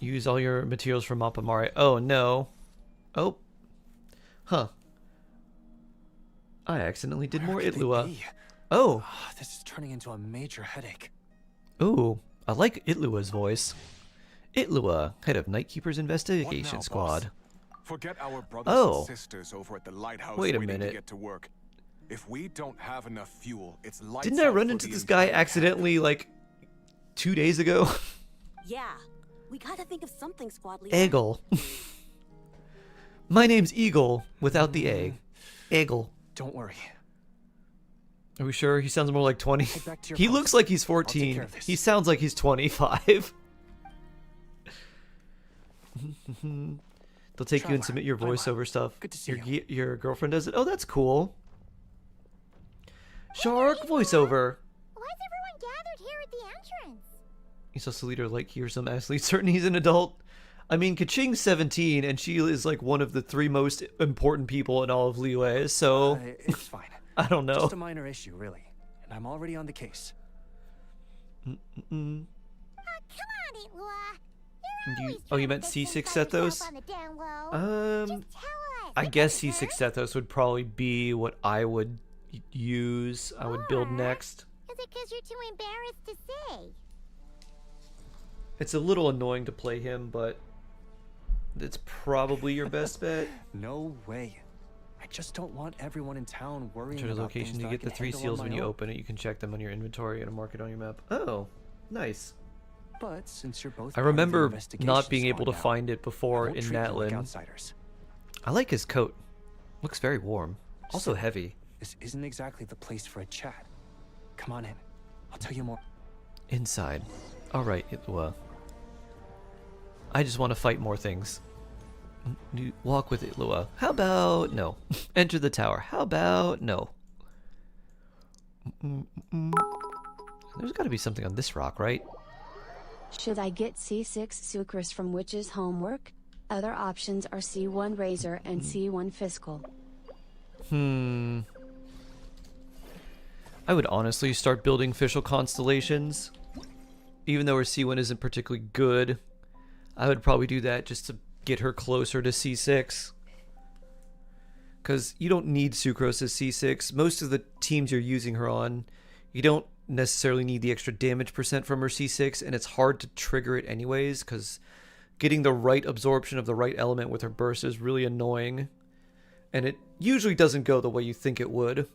Use all your materials from Mappamare. Oh, no. Oh. Huh. I accidentally did more Itlua. Oh. This is turning into a major headache. Ooh. I like Itlua's voice. Itlua, head of Nightkeeper's Investigation now, Squad. boss? Forget our brothers and sisters over at the lighthouse Wait a waiting minute. to get to work. If we don't have enough fuel, it's lights Didn't I out run for into the this guy entire accidentally like 2 days ago? Yeah, we gotta think of something, squad leader. Eagle. My name's Eagle without the A. Eagle. Don't worry. Are we sure? He sounds more like 20. Head back to your He post. looks like he's I'll take care 14. of this. He sounds like he's 25. They'll take you and Traveler, submit your I'm voiceover stuff. Good to see Your girlfriend does it? Oh, that's cool. Shark voiceover. Why's everyone gathered here at the entrance? He's also leader like here, some athlete certain he's an adult. I mean, Kaching's 17, and she is like one of the 3 most important people in all of Liyue, so It's fine. I don't know. Just a minor issue, really. but I'm already on the case. Come on, Itlua. Oh, you meant C6 Sethos? I guess C6 Sethos would probably be what I would use. I would build next. Is it because you're too embarrassed to say? It's a little annoying to play him, but it's probably your best bet. No way. I just don't want everyone in town worrying Enter the about location things to that I get the can 3 handle on seals my when you own. open it. You can check them on your inventory and mark it on your map. Oh, nice. But since you're both I part of the remember investigation not being able to squad now, find it I before won't in treat you like Natlin. outsiders. I like his coat. Looks very warm. Also Still, heavy. This isn't exactly the place for a chat. Come on in. I'll tell you more. Inside. Alright, Itlua. I just want to fight more things. Walk with Itlua. How about no? Enter the tower. How about no? There's got to be something on this rock, right? Should I get C6 Sucrose from Witch's homework? Other options are C1 Razor and C1 Fiscal. I would honestly start building official constellations. Even though her C1 isn't particularly good, I would probably do that just to get her closer to C6. Because you don't need Sucrose as C6. Most of the teams you're using her on, you don't necessarily need the extra damage percent from her C6, and it's hard to trigger it anyways, because getting the right absorption of the right element with her burst is really annoying. And it usually doesn't go the way you think it would.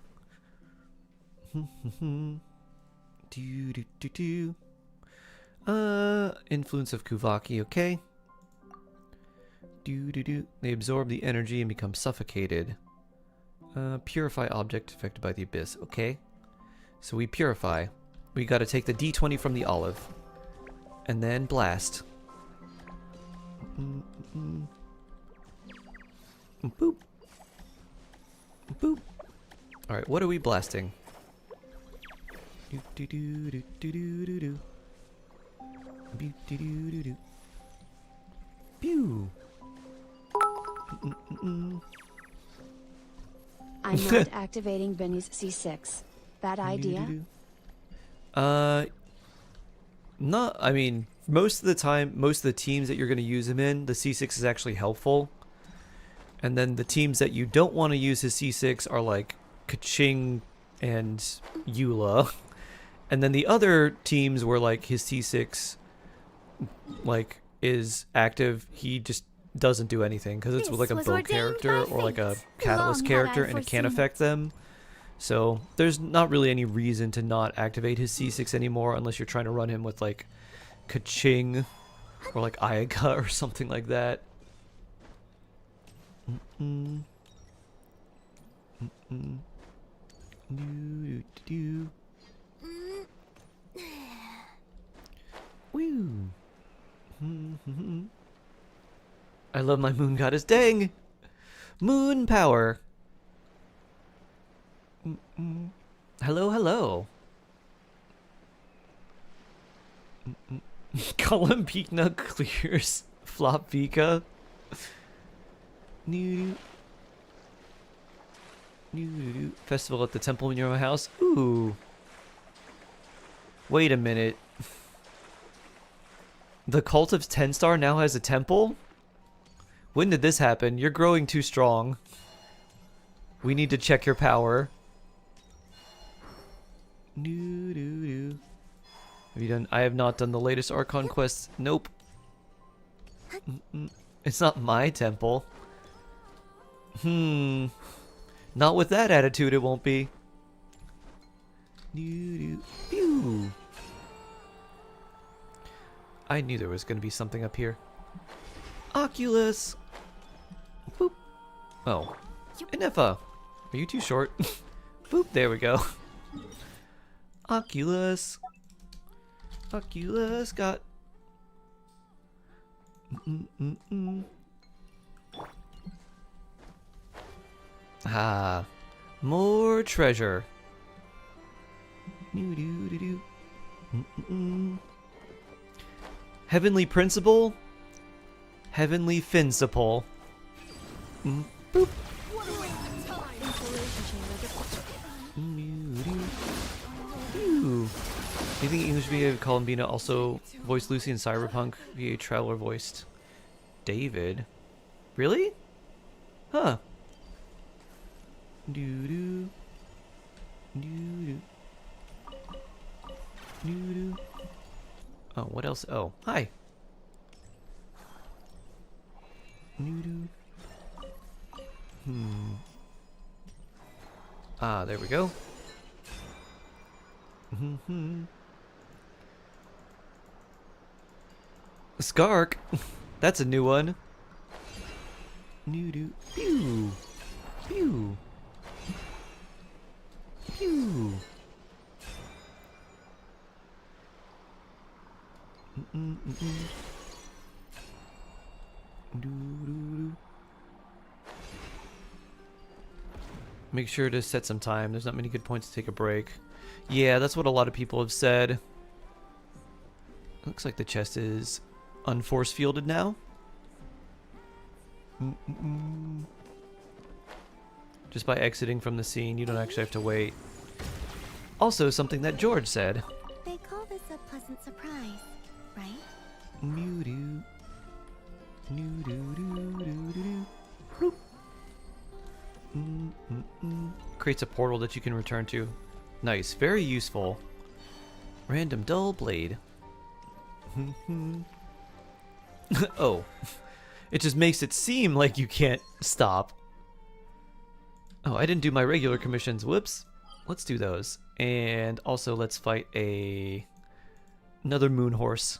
Influence of Kuvaki, okay. They absorb the energy and become suffocated. Purify object affected by the abyss, okay. So we purify. We gotta take the D20 from the olive. And then blast. Boop. Boop. Alright, what are we blasting? Pew. I'm not activating Benny's C6. Bad idea? Not, I mean, most of the time, most of the teams that you're going to use him in, the C6 is actually helpful. And then the teams that you don't want to use his C6 are like Kaching and Eula. And then the other teams where like his C6 like is active, he just doesn't do anything because it's with like a bow character or like a catalyst character and it can't affect them. So there's not really any reason to not activate his C6 anymore unless you're trying to run him with like Kaching or like Ayaga or something like that. Woo. I love my moon goddess. Dang! Moon power. Hello, hello. Columbina clears Flop Vika. Festival at the temple near my house. Ooh. Wait a minute. The Cult of 10 Star now has a temple? When did this happen? You're growing too strong. We need to check your power. Have you done? I have not done the latest Archon quests. Nope. It's not my temple. Not with that attitude, it won't be. Pew. I knew there was going to be something up here. Oculus. Boop. Oh. Inefa. Are you too short? Boop. There we go. Oculus. Oculus got. Ah. More treasure. Heavenly Principle. Heavenly Finciple. Boop. Do you think English VA Columbina also voiced Lucy in Cyberpunk? VA Traveler voiced David. Really? Huh. Doo-doo. Doo-doo. Doo-doo. Oh, what else? Oh, hi. Doo-doo. Ah, there we go. Skark. That's a new one. Doo-doo. Pew. Pew. Pew. Doo-doo-doo. Make sure to set some time. There's not many good points to take a break. Yeah, that's what a lot of people have said. Looks like the chest is unforce fielded now. Just by exiting from the scene, you don't actually have to wait. Also, something that George said. They call this a pleasant surprise, right? Mew-doo. Mew-doo-doo-doo-doo-doo. Bloop. Creates a portal that you can return to. Nice, very useful. Random dull blade. Oh, it just makes it seem like you can't stop. Oh, I didn't do my regular commissions. Whoops. Let's do those. And also let's fight another moon horse.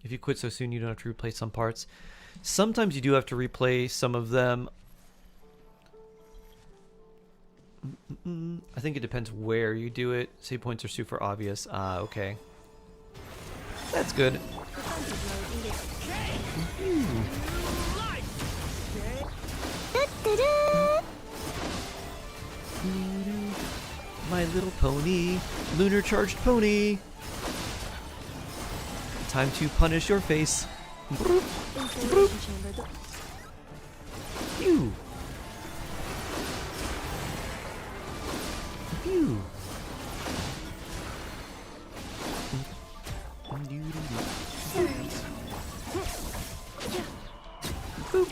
If you quit so soon, you don't have to replay some parts. Sometimes you do have to replay some of them. I think it depends where you do it. Save points are super obvious. Ah, okay. That's good. My Little Pony. Lunar Charged Pony. Time to punish your face. Broop, broop. Pew. Pew. Boop.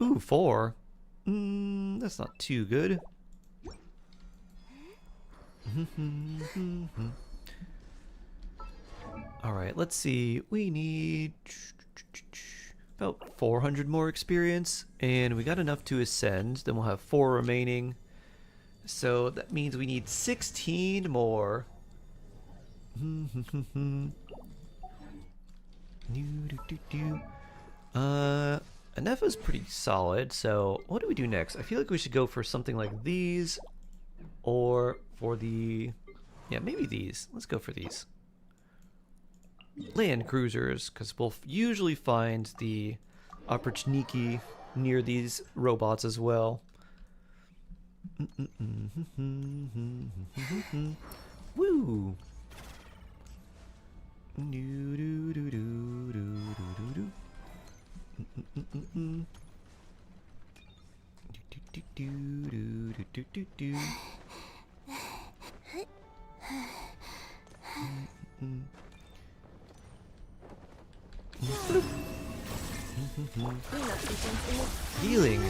Ooh, 4. That's not too good. Alright, let's see. We need about 400 more experience, and we got enough to ascend. Then we'll have 4 remaining. So that means we need 16 more. Anefa's pretty solid, so what do we do next? I feel like we should go for something like these, or for the... yeah, maybe these. Let's go for these. Land cruisers, because we'll usually find the Opportunity near these robots as well. Woo! Healing.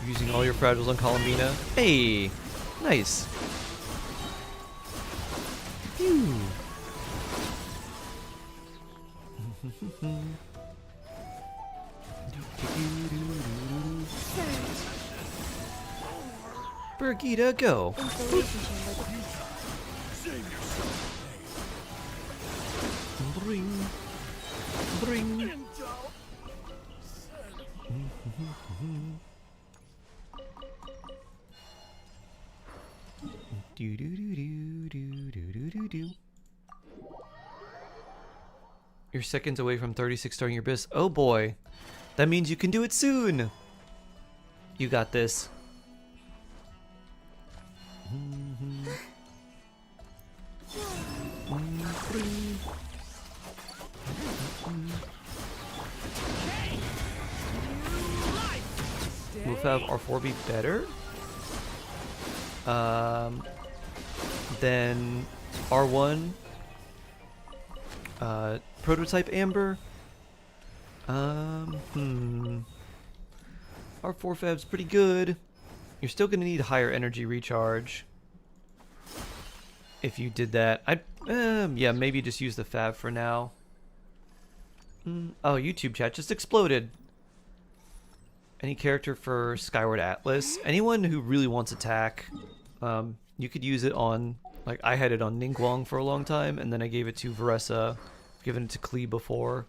Using all your fragiles on Columbina. Hey! Nice. Phew. Brigitte, go. Bring. Bring. Do do do do do do do do. You're seconds away from 36 starting your biz. Oh boy. That means you can do it soon. You got this. Bring. Will Fav R4 be better? Then R1 prototype Amber. R4 Fab's pretty good. You're still gonna need higher energy recharge. If you did that, I'd yeah, maybe just use the Fab for now. Oh, YouTube chat just exploded. Any character for Skyward Atlas? Anyone who really wants attack, you could use it on, like, I had it on Ningguang for a long time, and then I gave it to Varessa. I've given it to Klee before.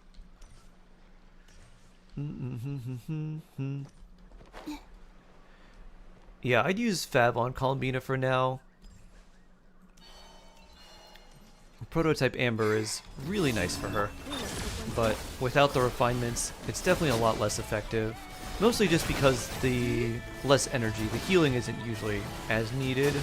Yeah, I'd use Fab on Columbina for now. Prototype Amber is really nice for her, but without the refinements, it's definitely a lot less effective. Mostly just because the less energy, the healing isn't usually as needed.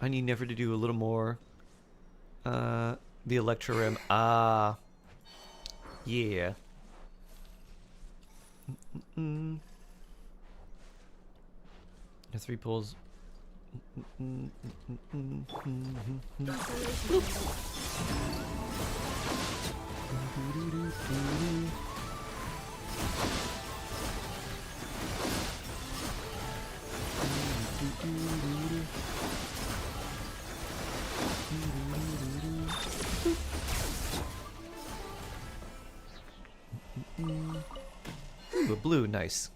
I need Never to do a little more. The Electro Rim. Ah. Yeah. The 3 pulls. Ooh, a blue, nice.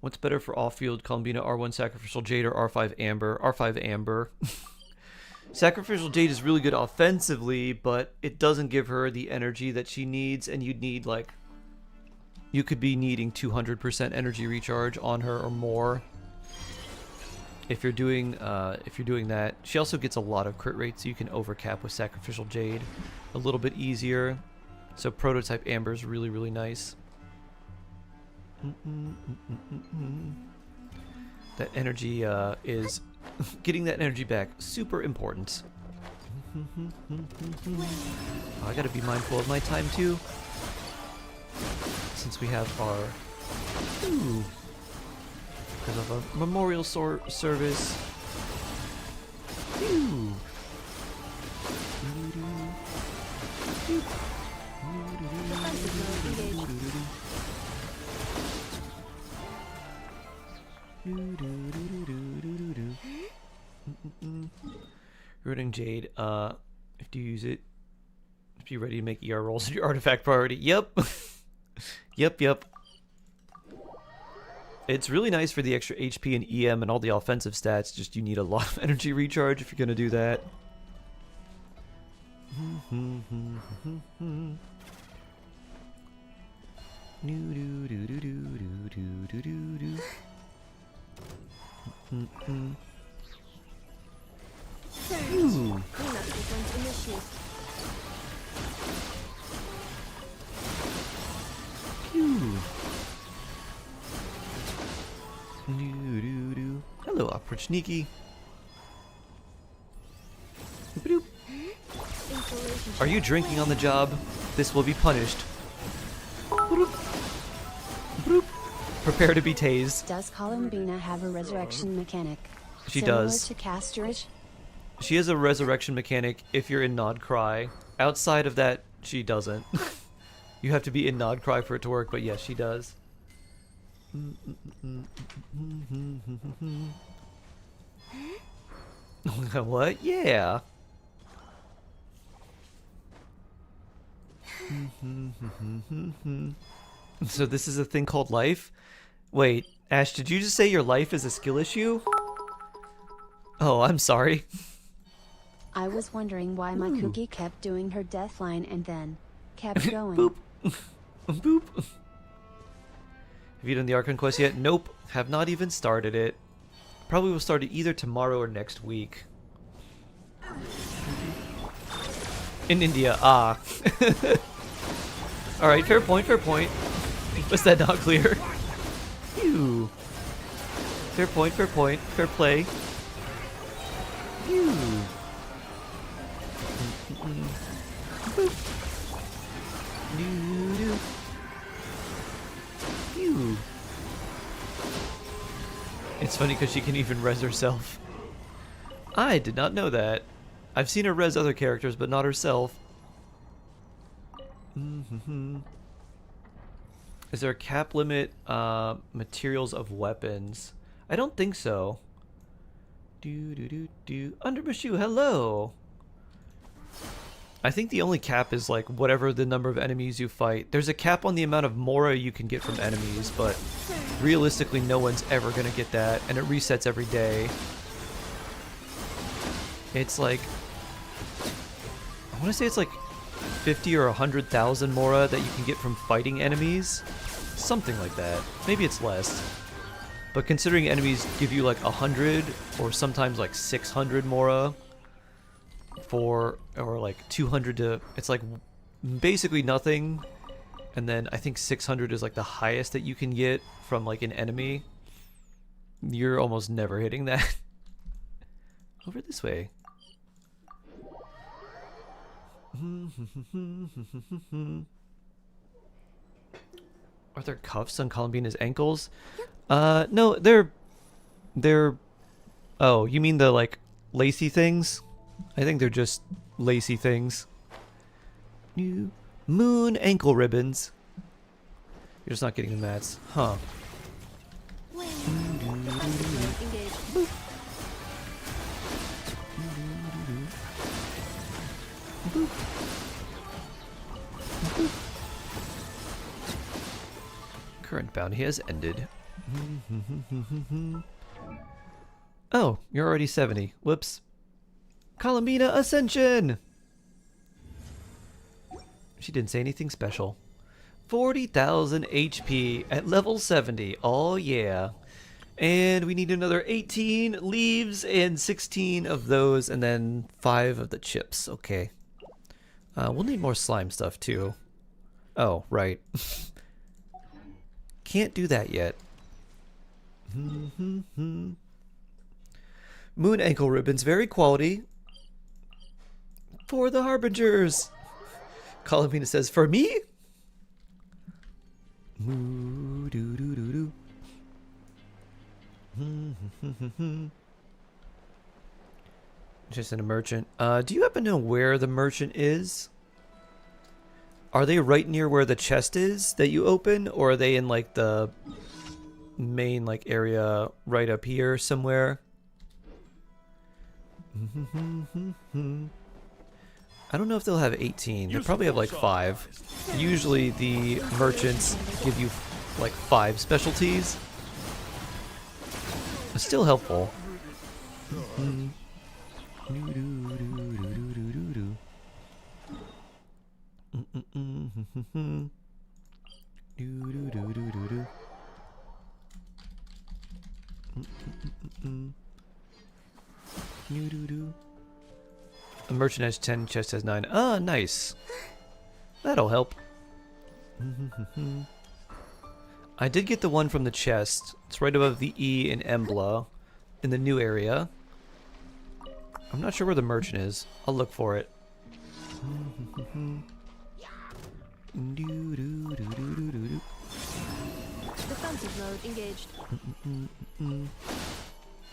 What's better for off-field Columbina R1 Sacrificial Jade or R5 Amber? R5 Amber. Sacrificial Jade is really good offensively, but it doesn't give her the energy that she needs, and you'd need, like, you could be needing 200% energy recharge on her or more. If you're doing that. She also gets a lot of crit rates, so you can overcap with Sacrificial Jade a little bit easier. So Prototype Amber is really, really nice. That energy is getting that energy back super important. Oh, I gotta be mindful of my time too, since we have our because of a memorial service. Rooting Jade, if you use it, if you're ready to make ER rolls in your artifact priority. Yep. Yep. It's really nice for the extra HP and EM and all the offensive stats, just you need a lot of energy recharge if you're gonna do that. Ooh. Hello, Oprichniki. Are you drinking on the job? This will be punished. Prepare to be tased. Does Columbina have a resurrection mechanic? She Similar does. to Casterage? She has a resurrection mechanic if you're in Nod Cry. Outside of that, she doesn't. You have to be in Nod Cry for it to work, but yes, she does. What? Yeah. So this is a thing called life? Wait, Ash, did you just say your life is a skill issue? Oh, I'm sorry. I was wondering why my cookie kept doing her death line and then kept going. Boop. Boop. Have you done the Archon quest yet? Nope. Have not even started it. Probably will start it either tomorrow or next week. In India. Ah. Alright, fair point, fair point. Was that not clear? Phew. Fair point, fair point, fair play. Phew. Boop. Doo-doo. Phew. It's funny because she can even res herself. I did not know that. I've seen her res other characters, but not herself. Is there a cap limit? Materials of weapons. I don't think so. Under my shoe, hello. I think the only cap is like whatever the number of enemies you fight. There's a cap on the amount of mora you can get from enemies, but realistically no one's ever gonna get that, and it resets every day. It's like, I want to say it's like 50 or 100,000 mora that you can get from fighting enemies. Something like that. Maybe it's less. But considering enemies give you like 100 or sometimes like 600 mora for, or like 200 to, it's like basically nothing. And then I think 600 is like the highest that you can get from like an enemy. You're almost never hitting that. Over this way. Are there cuffs on Columbina's ankles? No, they're oh, you mean the like lacy things? I think they're just lacy things. New moon ankle ribbons. You're just not getting the mats, huh? Current bounty has ended. Oh, you're already 70. Whoops. Columbina Ascension! She didn't say anything special. 40,000 HP at level 70. Oh yeah. And we need another 18 leaves and 16 of those, and then 5 of the chips. Okay. We'll need more slime stuff too. Oh, right. Can't do that yet. Moon ankle ribbons, very quality. For the Harbingers. Columbina says, for me? Moo doo doo doo doo. Just in a merchant. Do you happen to know where the merchant is? Are they right near where the chest is that you open, or are they in like the main like area right up here somewhere? I don't know if they'll have 18. They probably have like 5. Usually the merchants give you like 5 specialties. It's still helpful. A merchant has 10, chest has 9. Ah, nice. That'll help. I did get the one from the chest. It's right above the E in Embla in the new area. I'm not sure where the merchant is. I'll look for it. Defensive mode engaged.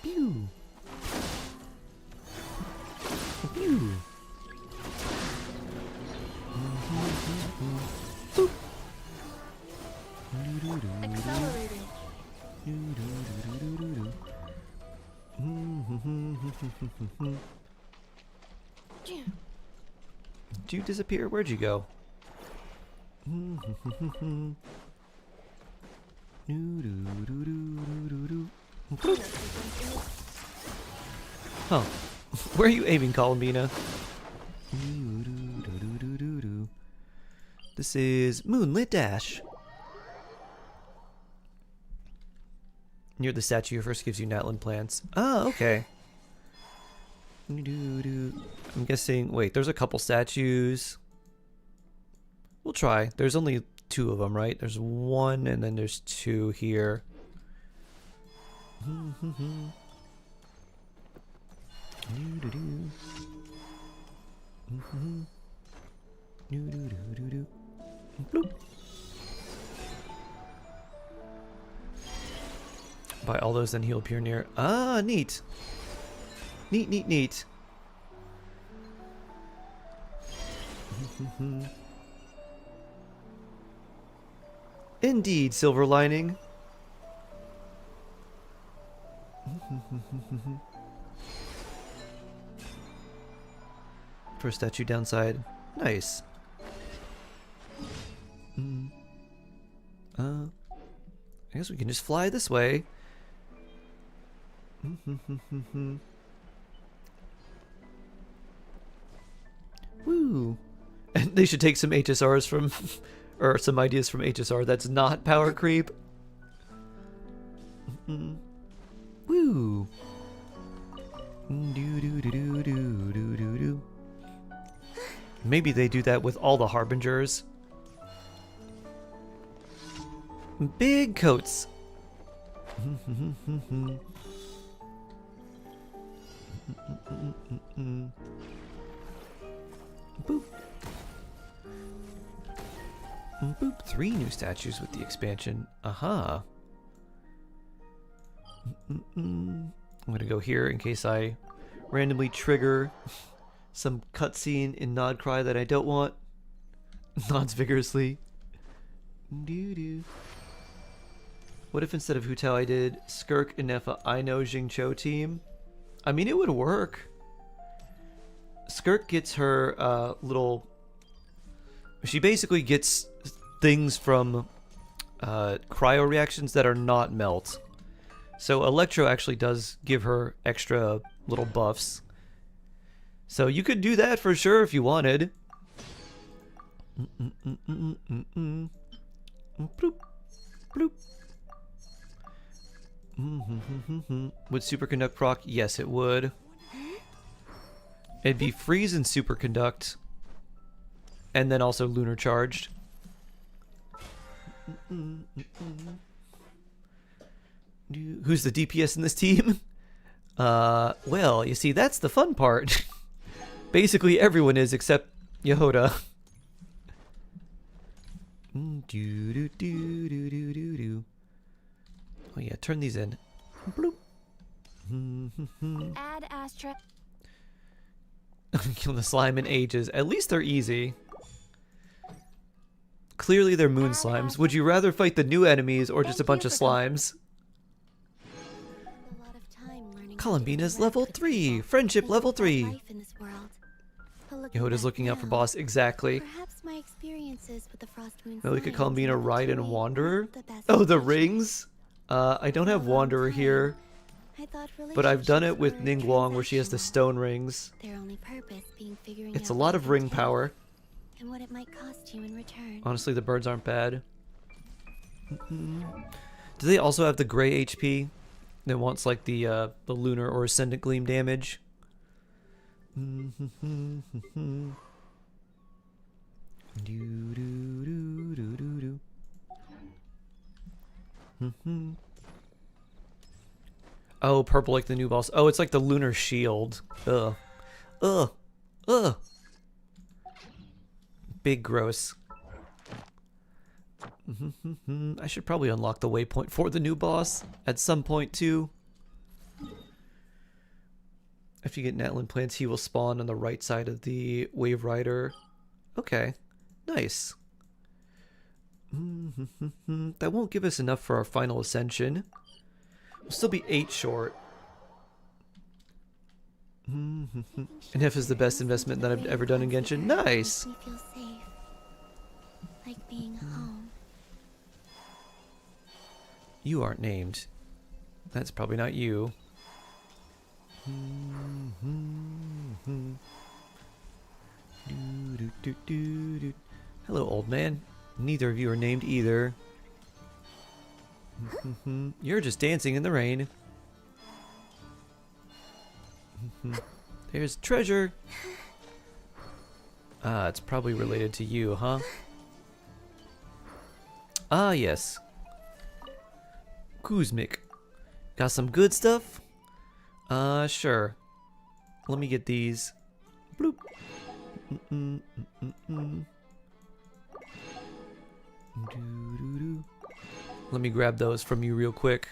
Pew. Pew. Accelerating. Did you disappear? Where'd you go? Huh. Where are you aiming, Columbina? This is Moonlit Dash. Near the statue first gives you Natlan plants. Ah, okay. I'm guessing, wait, there's a couple statues. We'll try. There's only two of them, right? There's one and then there's two here. Bloop. Buy all those, then he'll appear near. Ah, neat. Neat, neat, neat. Indeed, silver lining. First statue downside. Nice. I guess we can just fly this way. Woo! And they should take some HSRs from, or some ideas from HSR that's not power creep. Woo! Maybe they do that with all the harbingers. Big coats. Boop. Boop. 3 new statues with the expansion. Aha. I'm gonna go here in case I randomly trigger some cutscene in Nod Cry that I don't want. Nods vigorously. Doo-doo. What if instead of Hu Tao I did Skirk, Inefa, Aino, Jingcho team? I mean, it would work. Skirk gets her little... She basically gets things from cryo reactions that are not melt. So Electro actually does give her extra little buffs. So you could do that for sure if you wanted. Bloop. Bloop. Would superconduct proc? Yes, it would. It'd be freeze and superconduct, and then also lunar charged. Who's the DPS in this team? Well, you see, that's the fun part. Basically, everyone is except Yehoda. Oh yeah, turn these in. Bloop. Add Astra. Kill the slime in ages. At least they're easy. Clearly they're moon slimes. Would you rather fight the new enemies or just a bunch of slimes? Columbina's level 3. Friendship level 3. Yehoda's looking out for boss. Exactly. Perhaps my experiences with the Frost Moon Maybe we could slimes Columbina will Ride and determine Wanderer. the best Oh, the solution. rings? I don't have Wanderer here, I thought but I've done it with relationships Ningguang where she has the transactional. stone rings. Their only purpose being figuring It's a out lot what of it ring entails power. and what it might cost you in return. Honestly, the birds aren't bad. Do they also have the gray HP that wants like the lunar or ascendant gleam damage? Oh, purple like the new boss. Oh, it's like the lunar shield. Ugh. Ugh. Ugh. Big gross. I should probably unlock the waypoint for the new boss at some point too. If you get Natlan plants, he will spawn on the right side of the Wave Rider. Okay, nice. That won't give us enough for our final ascension. We'll still be 8 short. And F is the best investment that I've ever done in Genshin. Nice! Makes me feel safe. Like being home. You aren't named. That's probably not you. Hello, old man. Neither of you are named either. You're just dancing in the rain. There's treasure. Ah, it's probably related to you, huh? Ah, yes. Kuzmik. Got some good stuff? Sure. Let me get these. Bloop. Doo-doo-doo. Let me grab those from you real quick.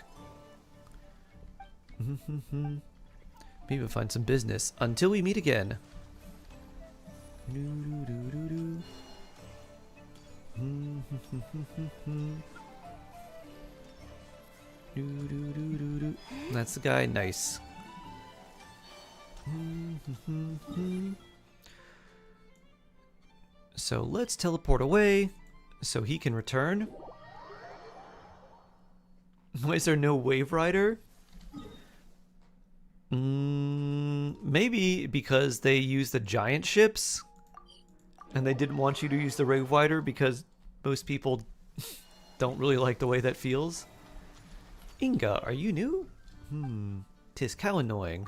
Maybe find some business until we meet again. That's the guy. Nice. So let's teleport away so he can return. Why is there no Wave Rider? Maybe because they use the giant ships and they didn't want you to use the Wave Rider because most people don't really like the way that feels. Inga, are you new? Tis cow annoying.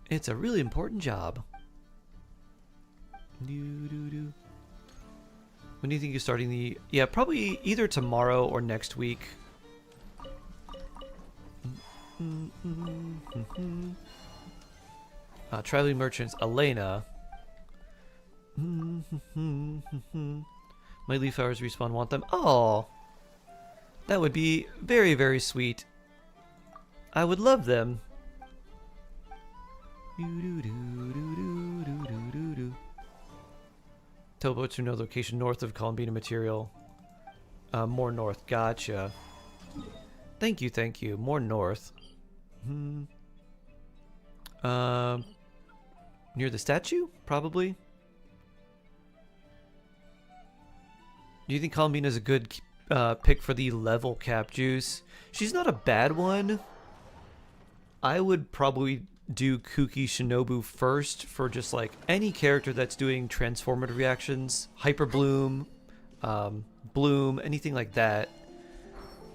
It's a really important job. When do you think you're starting the... Yeah, probably either tomorrow or next week. Traveling merchants, Elena. My leaf flowers respawn, want them. Oh, that would be very, very sweet. I would love them. Towboat to no location north of Columbina material. More north. Gotcha. Thank you, thank you. More north. Near the statue? Probably. Do you think Columbina is a good pick for the level cap juice? She's not a bad one. I would probably do Kuki Shinobu first for just like any character that's doing transformative reactions. Hyper Bloom, Bloom, anything like that.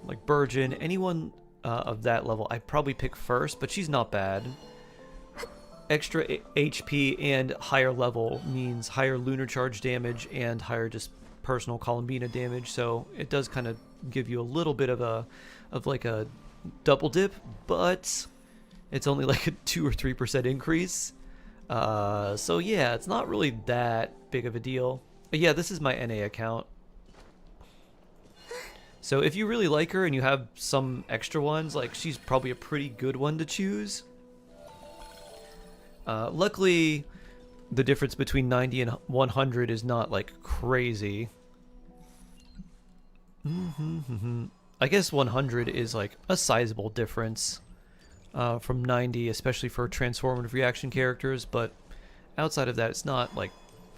Like Burgeon, anyone of that level I'd probably pick first, but she's not bad. Extra HP and higher level means higher lunar charge damage and higher just personal Columbina damage, so it does kind of give you a little bit of a double dip, but it's only like a 2 or 3% increase. So yeah, it's not really that big of a deal. But yeah, this is my NA account. So if you really like her and you have some extra ones, like she's probably a pretty good one to choose. Luckily, the difference between 90 and 100 is not like crazy. I guess 100 is like a sizable difference from 90, especially for transformative reaction characters, but outside of that, it's not like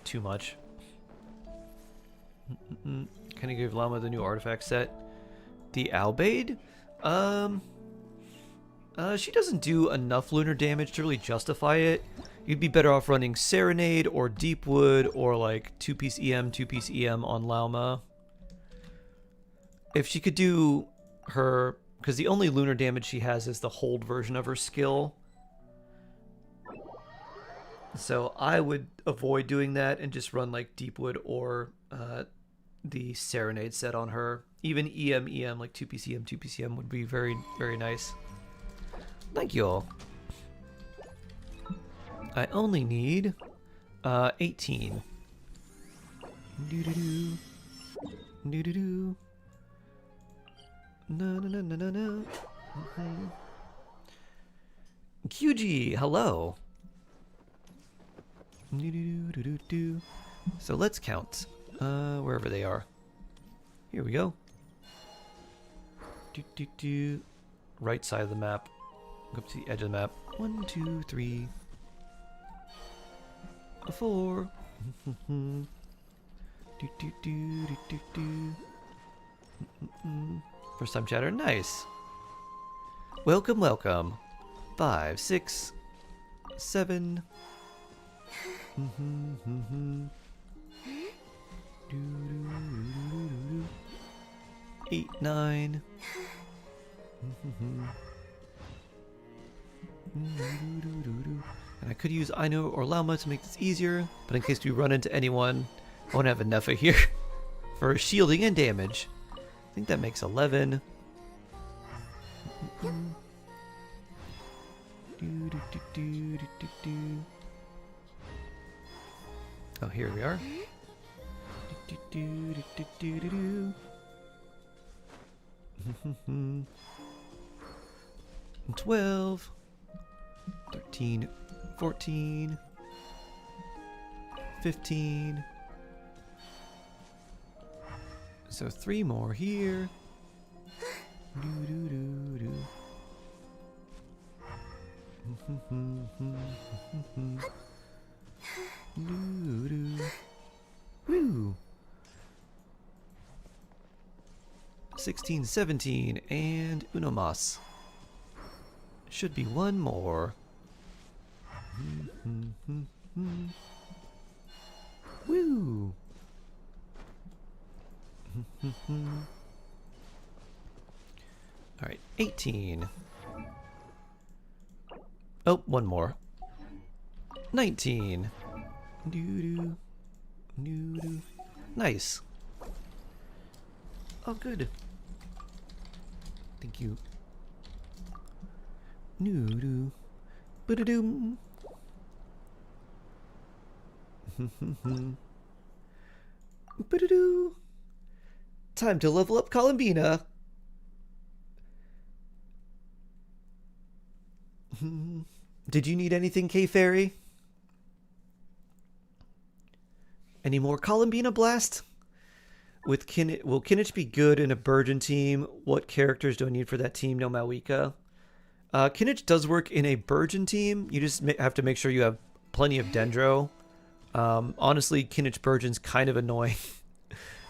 too much. Can I give Llama the new artifact set? The Albade? She doesn't do enough lunar damage to really justify it. You'd be better off running Serenade or Deepwood or like 2-piece EM, 2-piece EM on Lauma. If she could do her... Because the only lunar damage she has is the hold version of her skill. So I would avoid doing that and just run like Deepwood or the Serenade set on her. Even EM, like 2-piece EM, 2-piece EM would be very, very nice. Thank you all. I only need 18. Doo-doo-doo. Doo-doo-doo. No, no, no, no, no, no. QG, hello. Doo-doo-doo-doo-doo. So let's count wherever they are. Here we go. Do-do-do. Right side of the map. Go up to the edge of the map. 1, 2, 3, 4. Do, do, do, do, do, do. First time chatter, nice. Welcome, welcome. 5, 6, 7. 8, 9. And I could use Aino or Llama to make this easier, but in case we run into anyone, I won't have enough of here for shielding and damage. I think that makes 11. Oh, here we are. 12, 13, 14, 15. So 3 more here. Woo. 16, 17, and uno mas. Should be one more. Woo. All right, 18. Oh, one more. 19. Doo-doo. Doo-doo. Nice. Oh, good. Thank you. Doo-doo. Ba-da-doom. Ba-da-doo. Time to level up Columbina. Did you need anything, K-Fairy? Any more Columbina Blast? Will Kinich be good in a Burgeon team? What characters do I need for that team? No Mawika. Kinich does work in a Burgeon team. You just have to make sure you have plenty of Dendro. Honestly, Kinich Burgeon's kind of annoying.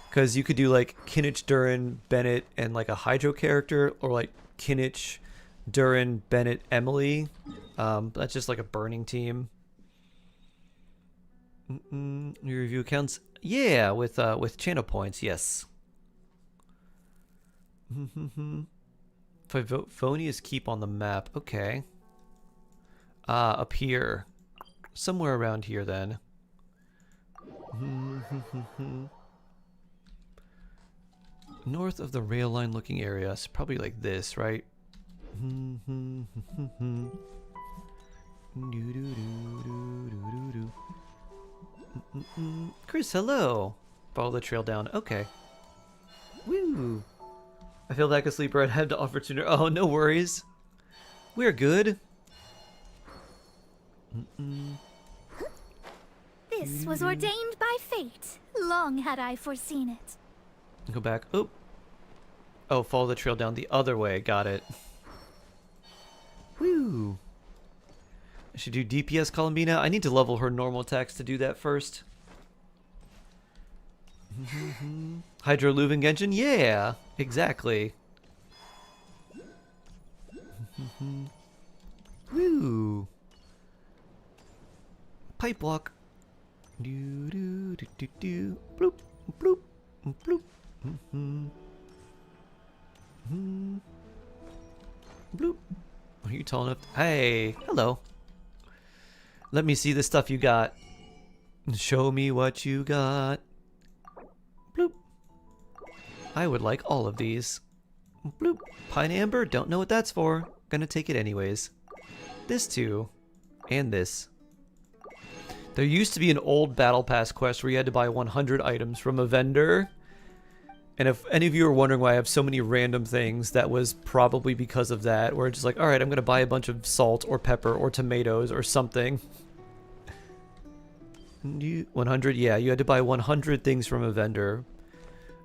Because you could do like Kinich, Durin, Bennett, and like a Hydro character. Or like Kinich, Durin, Bennett, Emily. That's just like a burning team. Your review accounts? Yeah, with channel points, yes. Favonia's Keep on the map. Okay. Up here. Somewhere around here then. North of the rail line looking area. It's probably like this, right? Chris, hello. Follow the trail down. Okay. Woo. I feel like a sleeper. I'd have to offer sooner. Oh, no worries. We're good. This was ordained by fate. Long had I foreseen it. Go back. Oh. Oh, follow the trail down the other way. Got it. Woo. I should do DPS Columbina. I need to level her normal attacks to do that first. Hydro Luven Genshin? Yeah, exactly. Woo. Pipe walk. Do do do do do. Bloop bloop bloop. Bloop. Are you tall enough? Hey, hello. Let me see the stuff you got. Show me what you got. Bloop. I would like all of these. Bloop. Pine Amber, don't know what that's for. Gonna take it anyways. This too. And this. There used to be an old Battle Pass quest where you had to buy 100 items from a vendor. And if any of you are wondering why I have so many random things, that was probably because of that. Where it's just like, alright, I'm gonna buy a bunch of salt or pepper or tomatoes or something. 100? Yeah, you had to buy 100 things from a vendor.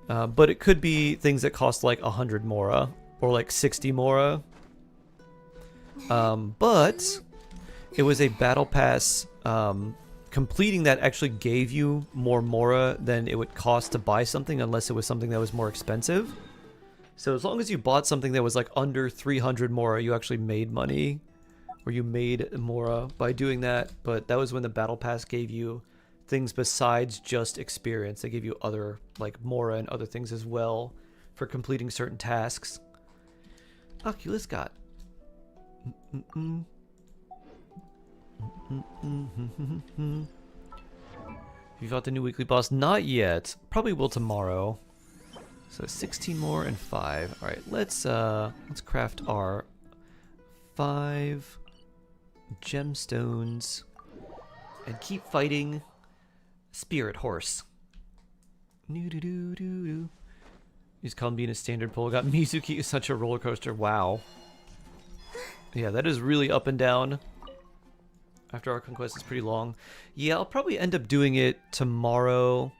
But it could be things that cost like 100 mora. Or like 60 mora. But it was a battle pass. Completing that actually gave you more mora than it would cost to buy something, unless it was something that was more expensive. So as long as you bought something that was like under 300 mora, you actually made money. Or you made mora by doing that. But that was when the battle pass gave you things besides just experience. They gave you other like mora and other things as well for completing certain tasks. Oculus got. Have you fought the new weekly boss? Not yet. Probably will tomorrow. So 16 more and 5. All right, let's craft our 5 gemstones and keep fighting Spirit Horse. Use Kalmbina standard pull. Got Mizuki is such a roller coaster. Wow. Yeah, that is really up and down. After our conquest is pretty long. Yeah, I'll probably end up doing it tomorrow,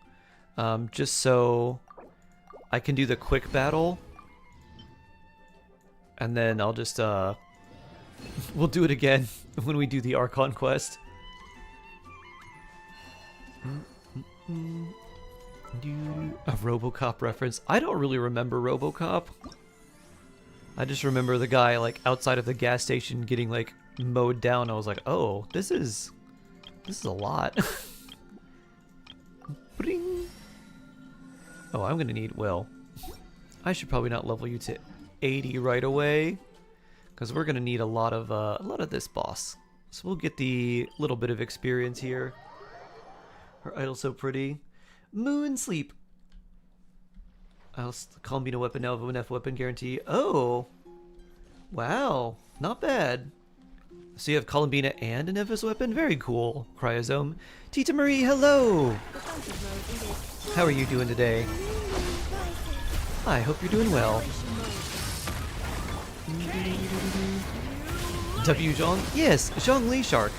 just so I can do the quick battle, and then I'll just we'll do it again when we do the Archon quest. A RoboCop reference. I don't really remember RoboCop. I just remember the guy like outside of the gas station getting like mowed down. I was like, oh, this is a lot. Bring. Oh, I'm gonna need, well, I should probably not level you to 80 right away, because we're gonna need a lot of this boss. So we'll get the little bit of experience here. Her idol's so pretty. Moon sleep. I'll call me a weapon now with an F weapon guarantee. Oh, wow, not bad. So you have Columbina and an Ephus weapon? Very cool, Cryosome. Tita Marie, hello! How are you doing today? I hope you're doing well. W. Zhong? Yes, Zhongli Shark.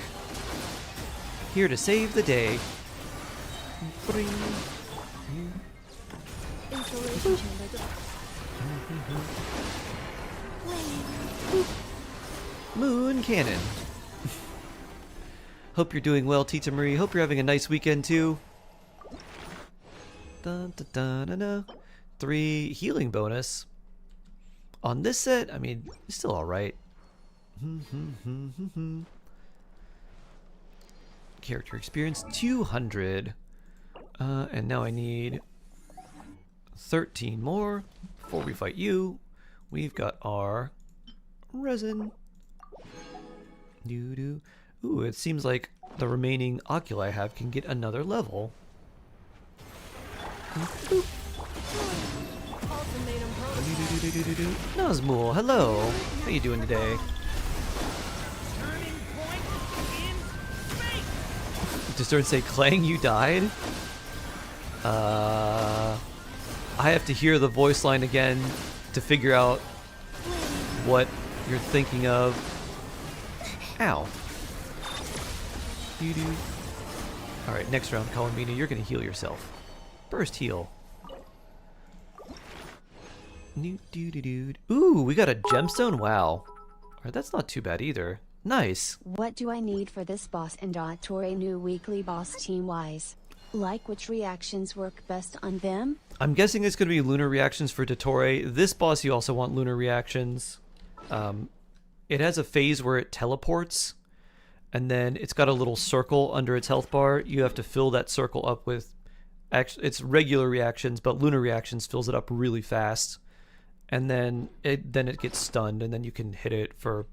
Here to save the day. Moon Cannon. Hope you're doing well, Tita Marie. Hope you're having a nice weekend too. Dun, dun, dun, dun, dun. 3 healing bonus. On this set, I mean, it's still alright. Character experience 200. And now I need 13 more before we fight you. We've got our resin. Ooh, it seems like the remaining oculi I have can get another level. Nazmul, hello. How you doing today? Does Stern say, Clang, you died? I have to hear the voice line again to figure out what you're thinking of. Ow. Alright, next round, Columbina, you're gonna heal yourself. Burst heal. Ooh, we got a gemstone? Wow. Alright, that's not too bad either. Nice. What do I need for this boss and Dottore new weekly boss team-wise? Like which reactions work best on them? I'm guessing it's going to be lunar reactions for Dottore. This boss you also want lunar reactions. It has a phase where it teleports, and then it's got a little circle under its health bar. You have to fill that circle up with, it's regular reactions, but lunar reactions fills it up really fast. And then it gets stunned, and then you can hit it for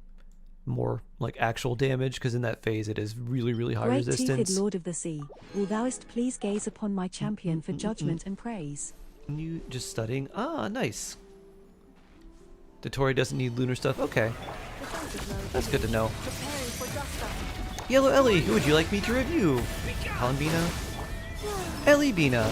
more like actual damage, because in that phase it is really high resistance. Great-teethed Lord of the Sea, will thou'st please gaze upon my champion for judgment and praise. You just studying? Ah, nice. Dottore doesn't need lunar stuff. Okay, that's good to know. Yellow Ellie, who would you like me to review? Columbina? Ellie Bina.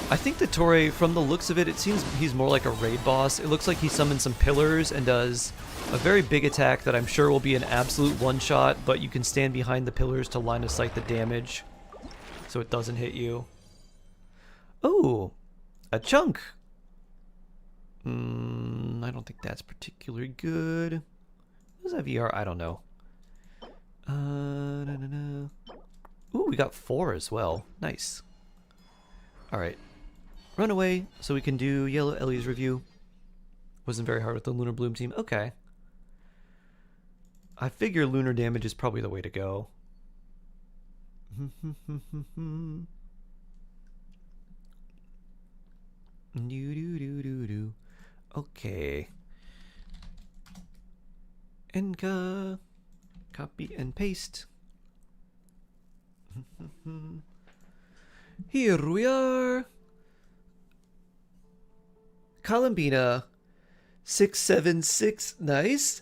I think the Dottore, from the looks of it, it seems he's more like a raid boss. It looks like he summons some pillars and does a very big attack that I'm sure will be an absolute one-shot, but you can stand behind the pillars to line of sight the damage so it doesn't hit you. Oh, a chunk. I don't think that's particularly good. What is that VR? I don't know. Ooh, we got 4 as well. Nice. Alright. Run away so we can do Yellow Ellie's review. Wasn't very hard with the Lunar Bloom team. Okay. I figure lunar damage is probably the way to go. Do. Okay. Enka. Copy and paste. Here we are. Columbina. 676. Nice.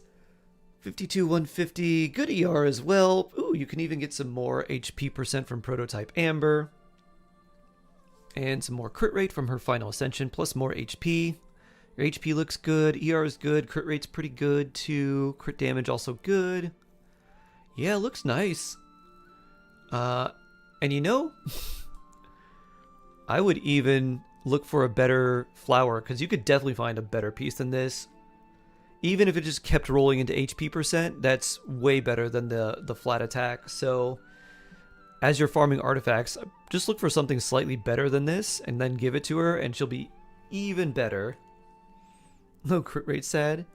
52 150. Good ER as well. Ooh, you can even get some more HP percent from Prototype Amber. And some more crit rate from her final ascension, plus more HP. Your HP looks good. ER is good. Crit rate's pretty good too. Crit damage also good. Yeah, looks nice. And you know, I would even look for a better flower, because you could definitely find a better piece than this. Even if it just kept rolling into HP percent, that's way better than the flat attack. So as you're farming artifacts, just look for something slightly better than this and then give it to her and she'll be even better. No crit rate sad.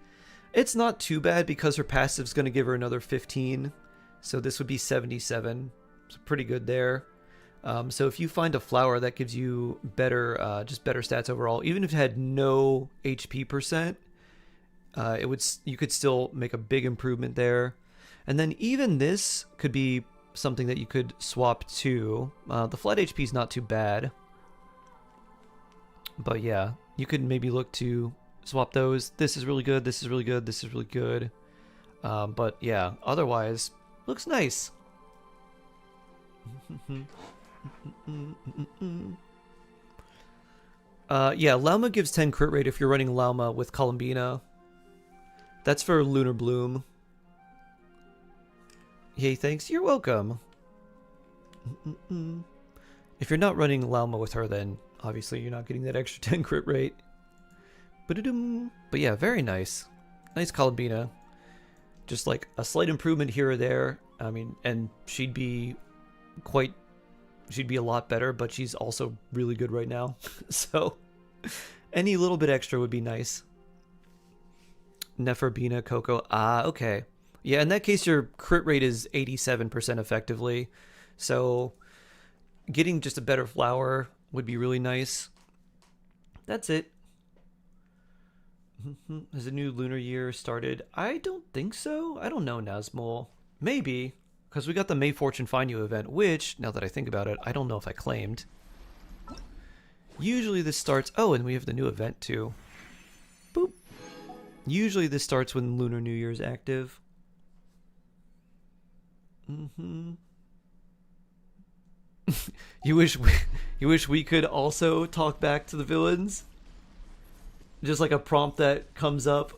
It's not too bad because her passive's going to give her another 15. So this would be 77. So pretty good there. So if you find a flower that gives you better, just better stats overall, even if it had no HP percent, you could still make a big improvement there. And then even this could be something that you could swap to. The flat HP is not too bad. But yeah, you could maybe look to swap those. This is really good, this is really good, this is really good. But yeah, otherwise, looks nice. Yeah, Lauma gives 10 crit rate if you're running Lauma with Columbina. That's for Lunar Bloom. Yay, thanks. You're welcome. If you're not running Lauma with her, then obviously you're not getting that extra 10 crit rate. But yeah, very nice. Nice Columbina. Just like a slight improvement here or there. I mean, and she'd be a lot better, but she's also really good right now. So any little bit extra would be nice. Neferbina, Coco. Ah, okay. Yeah, in that case, your crit rate is 87% effectively. So getting just a better flower would be really nice. That's it. Has a new lunar year started? I don't think so. I don't know, Nazmul. Maybe, because we got the May Fortune Find You event, which, now that I think about it, I don't know if I claimed. Usually this starts... Oh, and we have the new event too. Boop. Usually this starts when Lunar New Year is active. You wish we could also talk back to the villains? Just like a prompt that comes up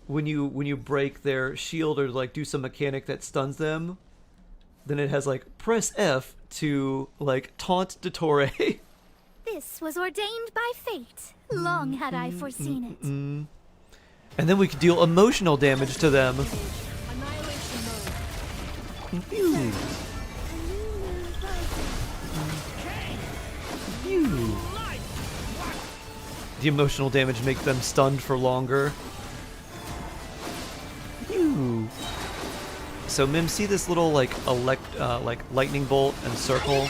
when you break their shield or like do some mechanic that stuns them. Then it has like press F to like taunt Dottore. This was ordained by fate. Long had I foreseen it. And then we could deal emotional damage to them. Phew. Phew. The emotional damage make them stunned for longer. Phew. So Mim, see this little like lightning bolt and circle?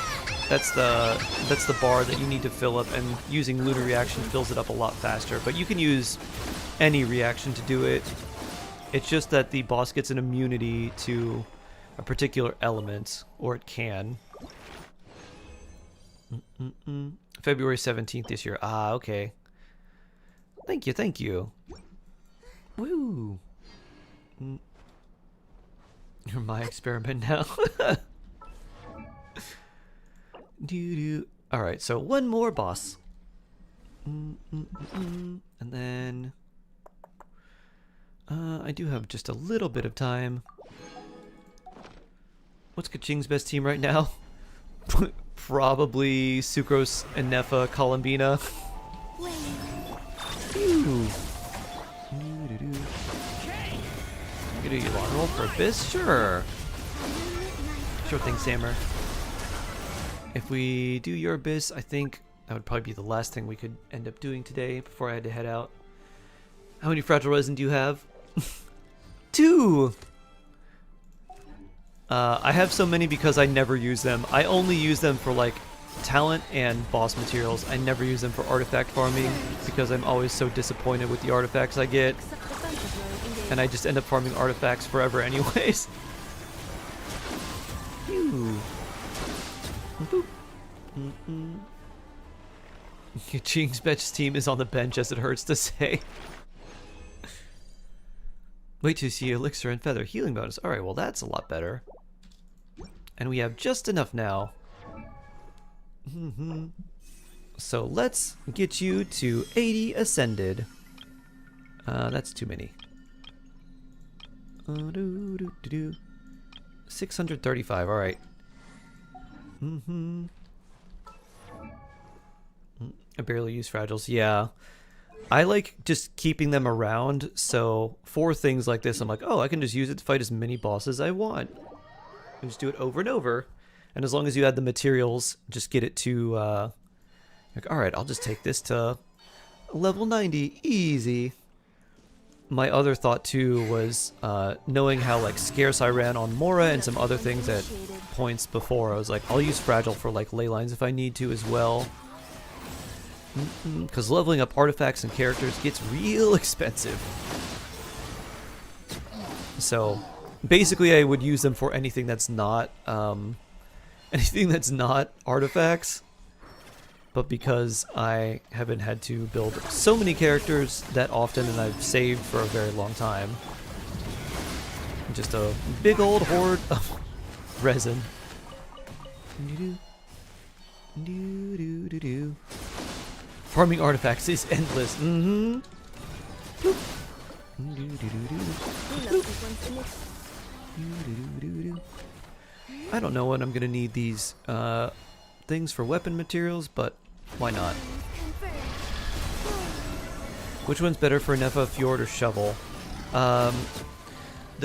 That's the bar that you need to fill up, and using lunar reaction fills it up a lot faster. But you can use any reaction to do it. It's just that the boss gets an immunity to a particular element, or it can. February 17th this year. Ah, okay. Thank you, thank you. Woo. You're my experiment now. Alright, so one more boss. And then... I do have just a little bit of time. What's Kaching's best team right now? Probably Sucrose and Nefa Columbina. Phew. You do your long roll for Abyss? Sure. Sure thing, Sammer. If we do your Abyss, I think that would probably be the last thing we could end up doing today before I had to head out. How many Fragile Resin do you have? 2! I have so many because I never use them. I only use them for like talent and boss materials. I never use them for artifact farming because I'm always so disappointed with the artifacts I get, and I just end up farming artifacts forever anyways. Phew. Boop. Ching's bench team is on the bench, as it hurts to say. Wait till you see elixir and feather healing bonus. Alright, well that's a lot better. And we have just enough now. So let's get you to 80 ascended. That's too many. 635, alright. I barely use fragiles. Yeah. I like just keeping them around, so for things like this, I'm like, oh, I can just use it to fight as many bosses as I want. And just do it over and over. And as long as you add the materials, just get it to, like, alright, I'll just take this to level 90. Easy. My other thought, too, was knowing how, like, scarce I ran on Mora and some other things at points before. I was like, I'll use Fragile for, like, ley lines if I need to as well. Because leveling up artifacts and characters gets real expensive. So, basically I would use them for anything that's not, artifacts. But because I haven't had to build so many characters that often, and I've saved for a very long time, just a big old hoard of resin. Farming artifacts is endless. I don't know when I'm gonna need these things for weapon materials, but why not? Which one's better for Nefa, Fjord, or Shovel? The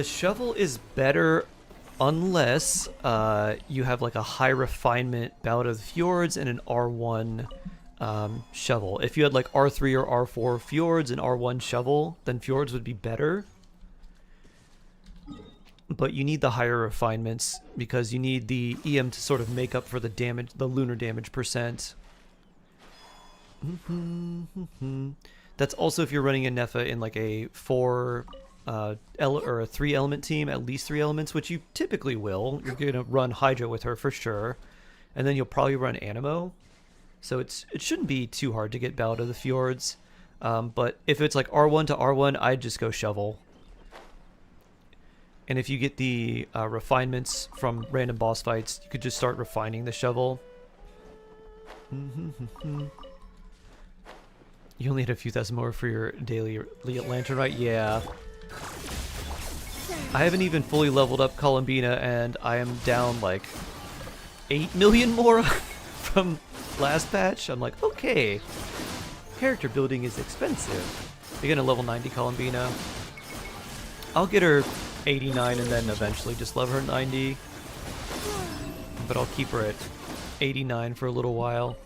Shovel is better unless you have like a high refinement Ballad of the Fjords and an R1 Shovel. If you had like R3 or R4 Fjords and R1 Shovel, then Fjords would be better. But you need the higher refinements because you need the EM to sort of make up for the damage, the lunar damage percent. That's also if you're running a Nefa in like a 4 or a 3 element team, at least 3 elements, which you typically will. You're gonna run Hydra with her for sure, and then you'll probably run Animo. So it shouldn't be too hard to get Ballad of the Fjords. But if it's like R1 to R1, I'd just go Shovel. And if you get the refinements from random boss fights, you could just start refining the Shovel. You only had a few thousand more for your daily lantern, right? Yeah. I haven't even fully leveled up Columbina, and I am down like 8 million more from last patch. I'm like, okay. Character building is expensive. You're gonna level 90 Columbina. I'll get her 89 and then eventually just level her 90. But I'll keep her at 89 for a little while.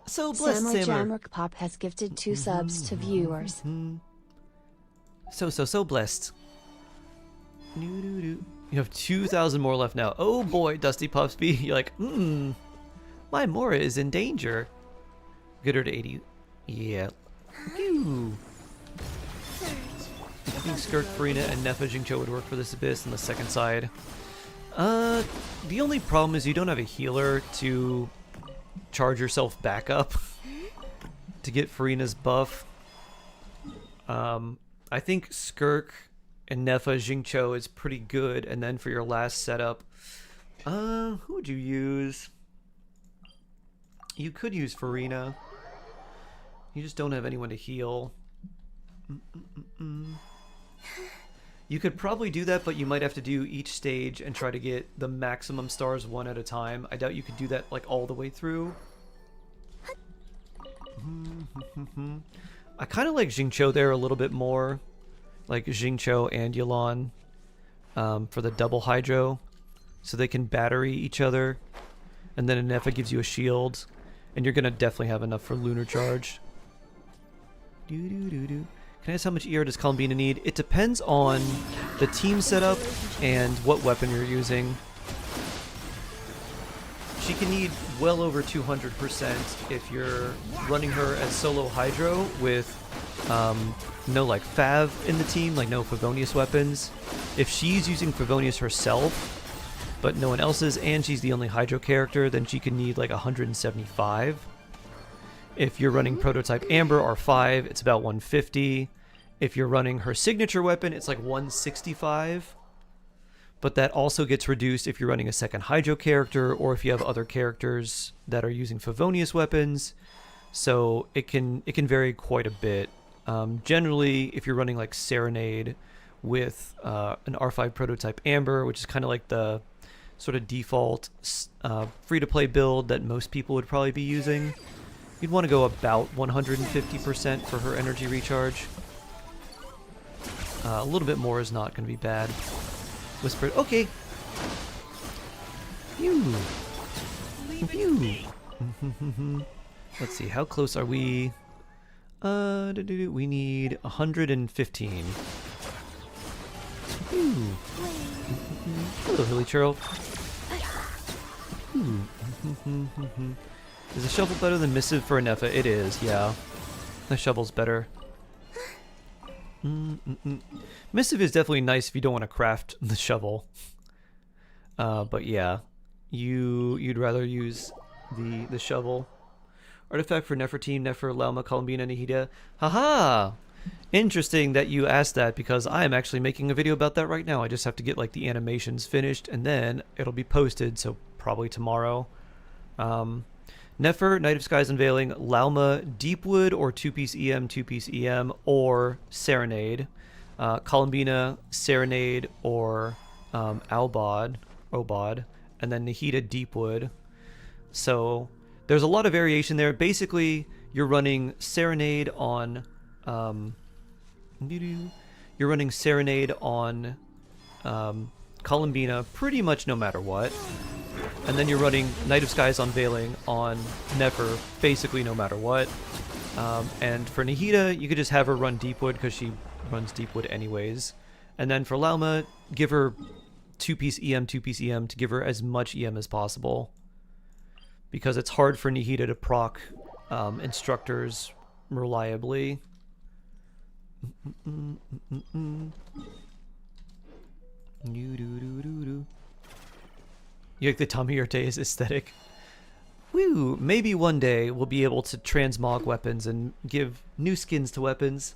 So blessed, Samurai Sammer. Jamrock Pop has gifted 2 subs to viewers. So blessed. You have 2,000 more left now. Oh boy, Dusty Puffsby. You're like, my Mora is in danger. Get her to 80. Yeah. Ew. I think Skirk, Farina, and Nefa Jingcho would work for this Abyss on the second side. The only problem is you don't have a healer to charge yourself back up to get Farina's buff. I think Skirk and Nefa Jingcho is pretty good, and then for your last setup, who would you use? You could use Farina. You just don't have anyone to heal. You could probably do that, but you might have to do each stage and try to get the maximum stars one at a time. I doubt you could do that like all the way through. I kind of like Jingcho there a little bit more. Like Jingcho and Yulan for the double Hydro. So they can battery each other. And then Nefa gives you a shield. And you're going to definitely have enough for Lunar Charge. Can I ask how much ER does Columbina need? It depends on the team setup and what weapon you're using. She can need well over 200% if you're running her as solo Hydro with no like Fav in the team, like no Favonius weapons. If she's using Favonius herself, but no one else is, and she's the only Hydro character, then she can need like 175. If you're running Prototype Amber R5, it's about 150. If you're running her signature weapon, it's like 165. But that also gets reduced if you're running a second Hydro character or if you have other characters that are using Favonius weapons. So it can vary quite a bit. Generally, if you're running like Serenade with an R5 Prototype Amber, which is kind of like the sort of default free-to-play build that most people would probably be using, you'd want to go about 150% for her energy recharge. A little bit more is not going to be bad. Whispered, okay. Phew. Phew. Let's see, how close are we? We need 115. Phew. Hello, Hilly Churl. Is a shovel better than Missive for a Nepha? It is, yeah. The shovel's better. Missive is definitely nice if you don't want to craft the shovel. But yeah, you'd rather use the shovel. Artifact for Nefertiti, Nefer, Lauma, Columbina, Nahida. Haha! Interesting that you asked that because I am actually making a video about that right now. I just have to get like the animations finished and then it'll be posted, so probably tomorrow. Nefer, Night of Sky's Unveiling, Lauma, Deepwood or 2-piece EM, 2-piece EM, or Serenade. Columbina, Serenade, or Obod, and then Nahida, Deepwood. So there's a lot of variation there. Basically, you're running Serenade on Columbina pretty much no matter what. And then you're running Night of Sky's Unveiling on Nefer basically no matter what. And for Nahida, you could just have her run Deepwood because she runs Deepwood anyways. And then for Lauma, give her 2-piece EM, 2-piece EM to give her as much EM as possible. Because it's hard for Nahida to proc instructors reliably. You like the Tommy Ortez aesthetic? Woo! Maybe one day we'll be able to transmog weapons and give new skins to weapons.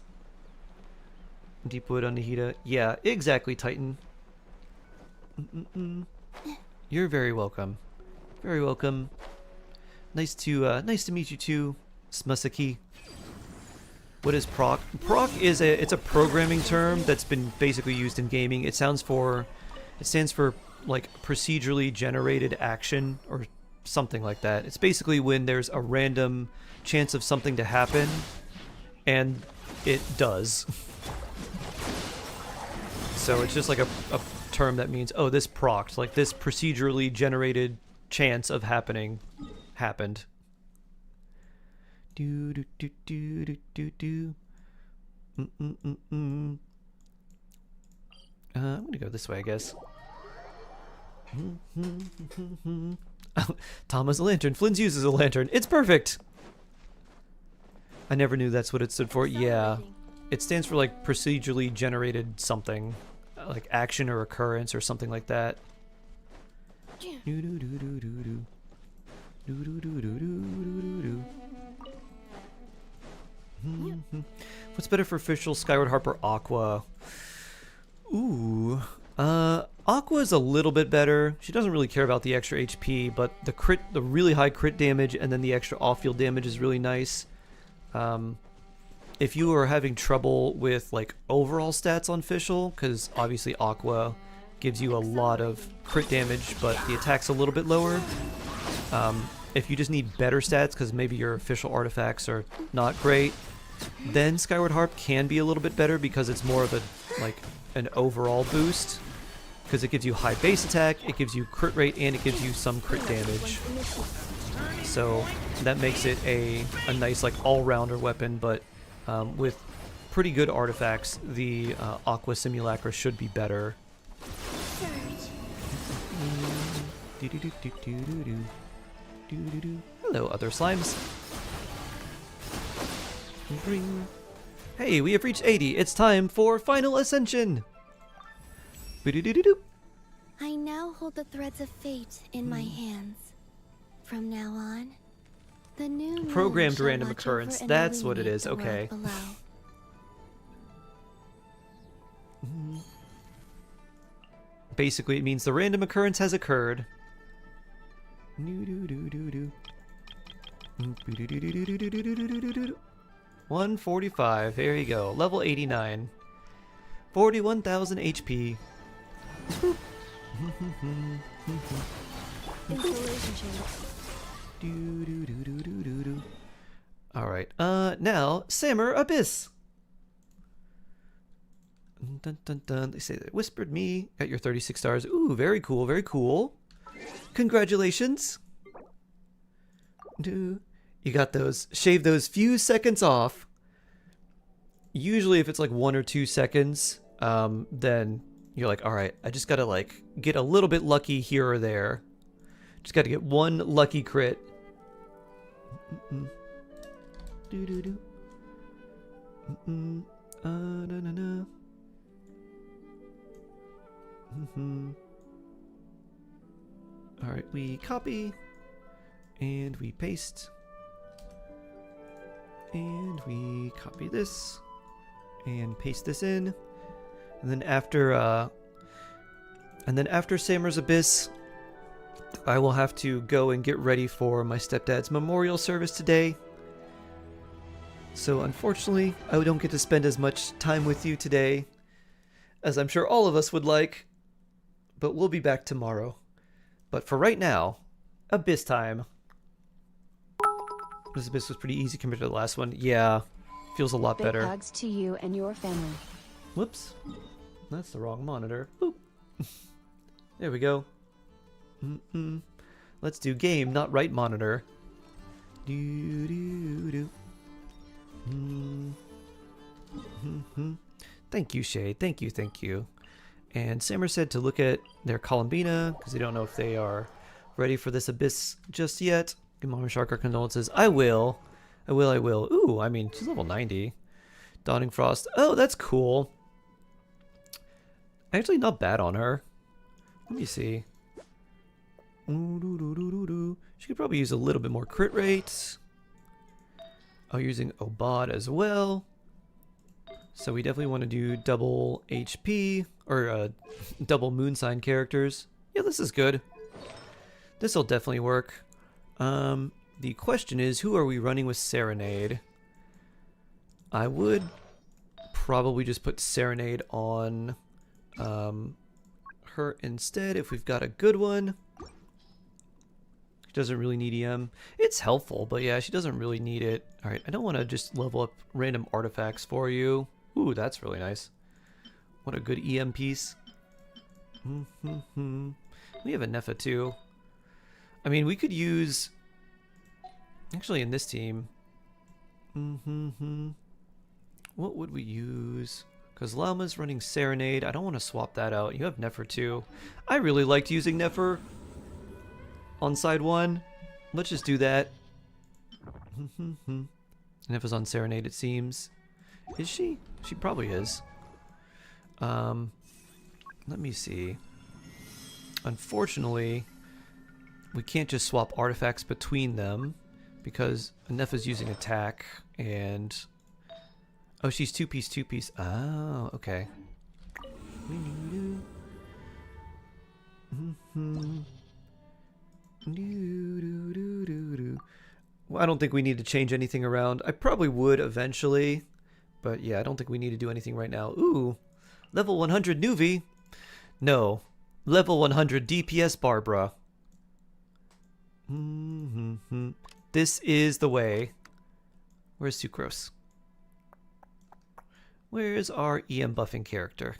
Deepwood on Nahida. Yeah, exactly, Titan. You're very welcome. Very welcome. Nice to meet you too, Smusaki. What is proc? Proc is it's a programming term that's been basically used in gaming. It stands for like procedurally generated action or something like that. It's basically when there's a random chance of something to happen and it does. So it's just like a term that means, oh, this procced, like this procedurally generated chance of happening happened. Do do do do do do do. I'm gonna go this way, I guess. Tom has a lantern. Flynn's uses a lantern. It's perfect. I never knew that's what it stood for. Yeah, it stands for like procedurally generated something, like action or occurrence or something like that. Do do do do do do. Do do do do do do do. What's better for official, Skyward Harp or Aqua? Ooh, Aqua is a little bit better. She doesn't really care about the extra HP, but the really high crit damage and then the extra off-field damage is really nice. If you are having trouble with like overall stats on official, because obviously Aqua gives you a lot of crit damage, but the attack's a little bit lower. If you just need better stats because maybe your official artifacts are not great, then Skyward Harp can be a little bit better because it's more of an overall boost, because it gives you high base attack, it gives you crit rate, and it gives you some crit damage. So that makes it a nice like all-rounder weapon, but with pretty good artifacts. The Aqua Simulacra should be better. Hello, other slimes. Bring. Hey, we have reached 80. It's time for Final Ascension. I now hold the threads of fate in my hands. From now on, the new moon Programmed shall random watch occurrence. over and That's what it illuminate is. the world Okay. below. Basically, it means the random occurrence has occurred. 145. There you go. Level 89. 41,000 HP. Installation change. Alright. Now, Samur Abyss. Dun, dun, dun. They say they whispered me. Got your 36 stars. Ooh, very cool, very cool. Congratulations. You got those. Shave those few seconds off. Usually if it's like 1 or 2 seconds, then you're like, alright, I just gotta like get a little bit lucky here or there. Just gotta get one lucky crit. Na-na-na. Alright, we copy and we paste and we copy this and paste this in, and then after Samur's Abyss, I will have to go and get ready for my stepdad's memorial service today. So unfortunately, I don't get to spend as much time with you today as I'm sure all of us would like, but we'll be back tomorrow. But for right now, Abyss time. This Abyss was pretty easy compared to the last one. Yeah, feels a lot Big better. hugs to you and your family. Whoops, that's the wrong monitor. Boop. There we go. Let's do game, not right monitor. Thank you, Shade. Thank you, thank you. And Samur said to look at their Columbina, because they don't know if they are ready for this Abyss just yet. Give Mama Shark our condolences. I will. I will. Ooh, I mean, she's level 90. Dawning Frost. Oh, that's cool. Actually, not bad on her. Let me see. She could probably use a little bit more crit rate. Oh, using Obad as well. So we definitely want to do double HP, or double moon sign characters. Yeah, this is good. This will definitely work. The question is, who are we running with Serenade? I would probably just put Serenade on her instead if we've got a good one. She doesn't really need EM. It's helpful, but yeah, she doesn't really need it. Alright, I don't want to just level up random artifacts for you. Ooh, that's really nice. What a good EM piece. We have a Nefa too. I mean, we could use... Actually, in this team... What would we use? Because Llama's running Serenade. I don't want to swap that out. You have Nefer too. I really liked using Nefer on side 1. Let's just do that. Nefer's on Serenade, it seems. Is she? She probably is. Let me see. Unfortunately, we can't just swap artifacts between them because Nefa's using attack and... Oh, she's 2-piece, 2-piece. Oh, okay. Well, I don't think we need to change anything around. I probably would eventually, but yeah, I don't think we need to do anything right now. Ooh, level 100 Nuvi. No, level 100 DPS Barbara. This is the way. Where's Sucrose? Where's our EM buffing character?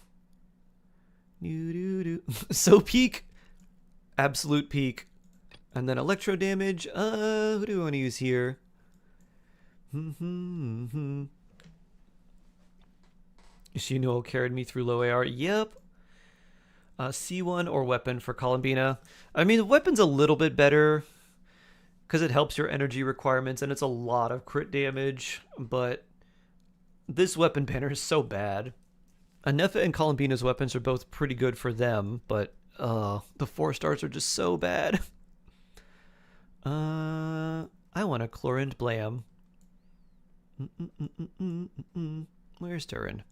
So peak. Absolute peak. And then electro damage. Who do we want to use here? Shino carried me through low AR. Yep. C1 or weapon for Columbina. I mean, the weapon's a little bit better because it helps your energy requirements and it's a lot of crit damage, but this weapon banner is so bad. Anefa and Columbina's weapons are both pretty good for them, but the 4 stars are just so bad. I want a Chlorine Blam. Where's Durin?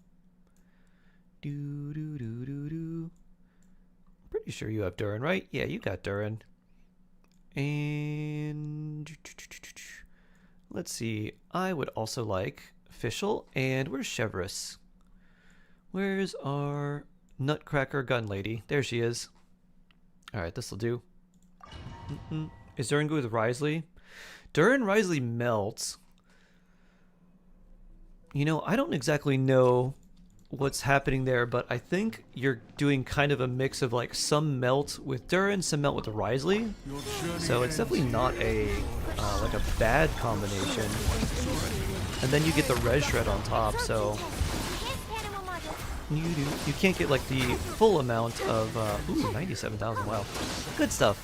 Pretty sure you have Durin, right? Yeah, you got Durin. And let's see. I would also like Fischl. And where's Chevrolet? Where's our Nutcracker gun lady? There she is. Alright, this'll do. Is Durin good with Risley? Durin Risley melts. You know, I don't exactly know what's happening there, but I think you're doing kind of a mix of like some melt with Durin, some melt with Risley. So it's definitely not a like a bad combination. And then you get the res shred on top, so you can't get like the full amount of ooh, 97,000. Wow, good stuff.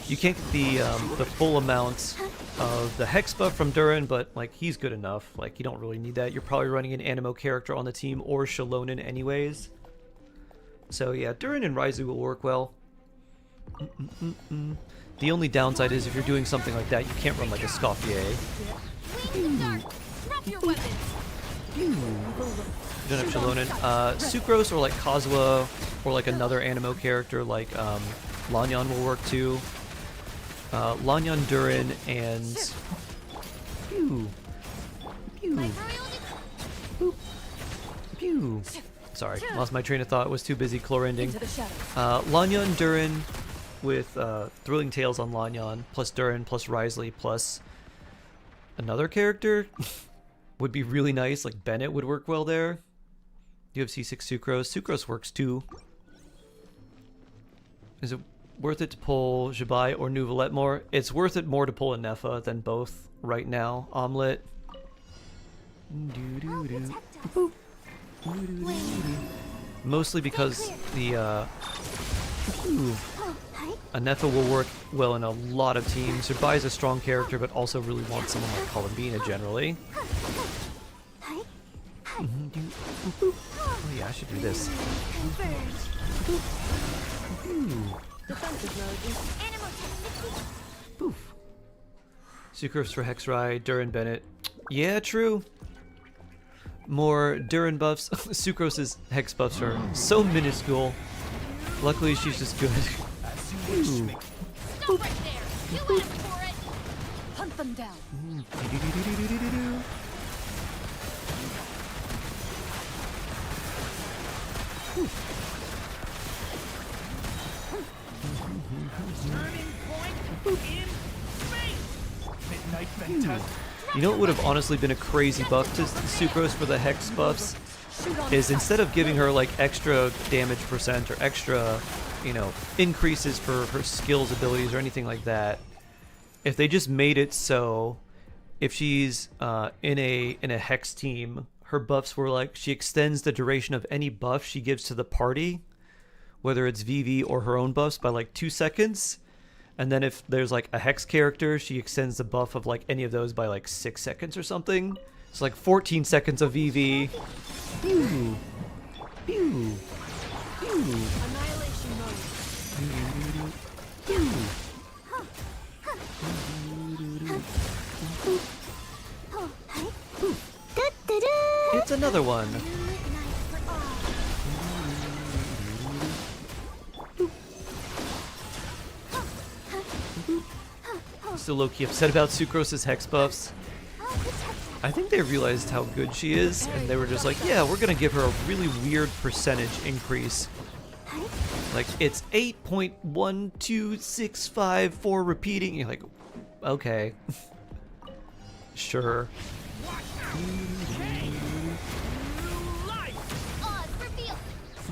You can't get the full amount of the hex buff from Durin, but like he's good enough. Like you don't really need that. You're probably running an Animo character on the team or Shalonen anyways. So yeah, Durin and Risley will work well. The only downside is if you're doing something like that, you can't run like a Scoffier. You don't have Shalonen. Sucrose or like Kazuha or like another Animo character like Lanyan will work too. Lanyan, Durin, and pew, pew, boop, pew. Sorry, lost my train of thought. Was too busy chlorinding. Lanyan, Durin with Thrilling Tales on Lanyan plus Durin plus Risley plus another character would be really nice. Like Bennett would work well there. You have C6 Sucrose. Sucrose works too. Is it worth it to pull Jabai or Nuvolette more? It's worth it more to pull Anefa than both right now. Omelette. Mostly because the Anefa will work well in a lot of teams. Jabai is a strong character, but also really wants someone like Columbina generally. Oh yeah, I should do this. Poof. Sucrose for Hexrai, Durin Bennett. Yeah, true. More Durin buffs. Sucrose's hex buffs are so minuscule. Luckily, she's just good. Ooh. Stop right there! You asked for it! Hunt them down! You know what would have honestly been a crazy buff to Sucrose for the hex buffs? Is instead of giving her like extra damage percent or extra, you know, increases for her skills, abilities, or anything like that, if they just made it so if she's in a hex team, her buffs were like she extends the duration of any buff she gives to the party, whether it's VV or her own buffs, by like 2 seconds. And then if there's like a hex character, she extends the buff of like any of those by like 6 seconds or something. It's like 14 seconds of VV. Pew. Pew. Pew. Annihilation mode. Pew. It's another one. Still low-key upset about Sucrose's hex buffs. I think they realized how good she is, and they were just like, yeah, we're gonna give her a really weird percentage increase. Like, it's 8.1265 for repeating. You're like, okay. Sure.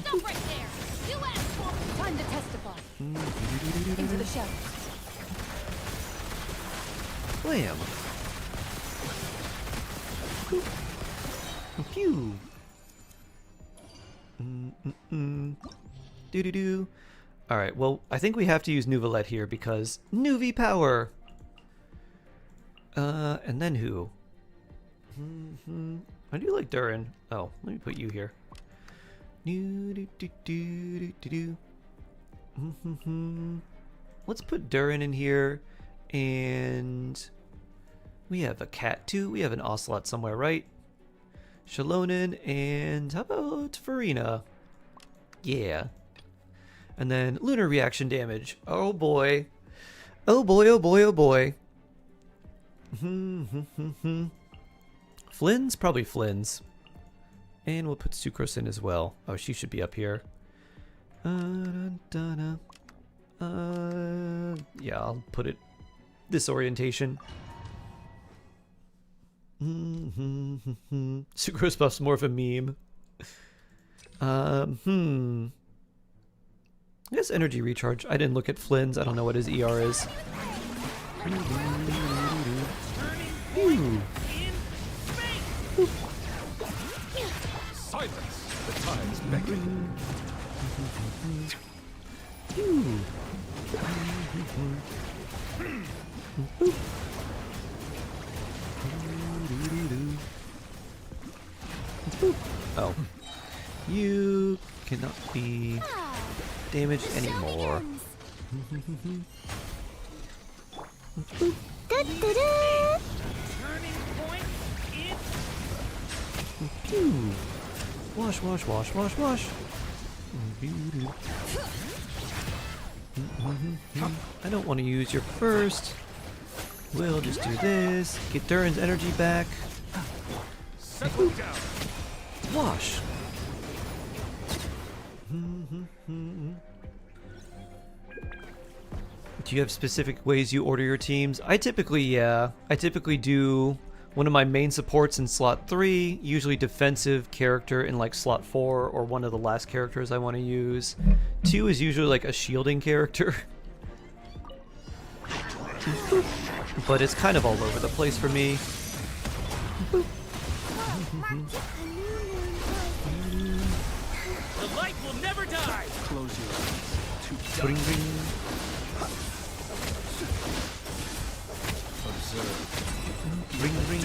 Stop right there! You asked for it! Time to testify! Into the shadows. Blam. Phew. Do-do-do. Alright, well, I think we have to use Nuvolette here because Nuvi power! And then who? I do like Durin. Oh, let me put you here. Let's put Durin in here, and we have a cat too. We have an Ocelot somewhere, right? Shalonen, and how about Farina? Yeah. And then lunar reaction damage. Oh boy. Oh boy, oh boy, oh boy. Flynn's? Probably Flynn's. And we'll put Sucrose in as well. Oh, she should be up here. Yeah, I'll put it this orientation. Sucrose buff's more of a meme. I guess energy recharge. I didn't look at Flynn's. I don't know what his ER is. Ooh. Silence! The time's beckoning. Oh. You cannot be damaged anymore. Wash, wash, wash, wash, wash. I don't want to use your first. We'll just do this. Get Durin's energy back. Settle down. Wash. Do you have specific ways you order your teams? I typically do one of my main supports in slot 3, usually defensive character in like slot 4 or one of the last characters I want to use. 2 is usually like a shielding character. But it's kind of all over the place for me. The light will never die! Close your eyes. Ring, ring. Ring, ring.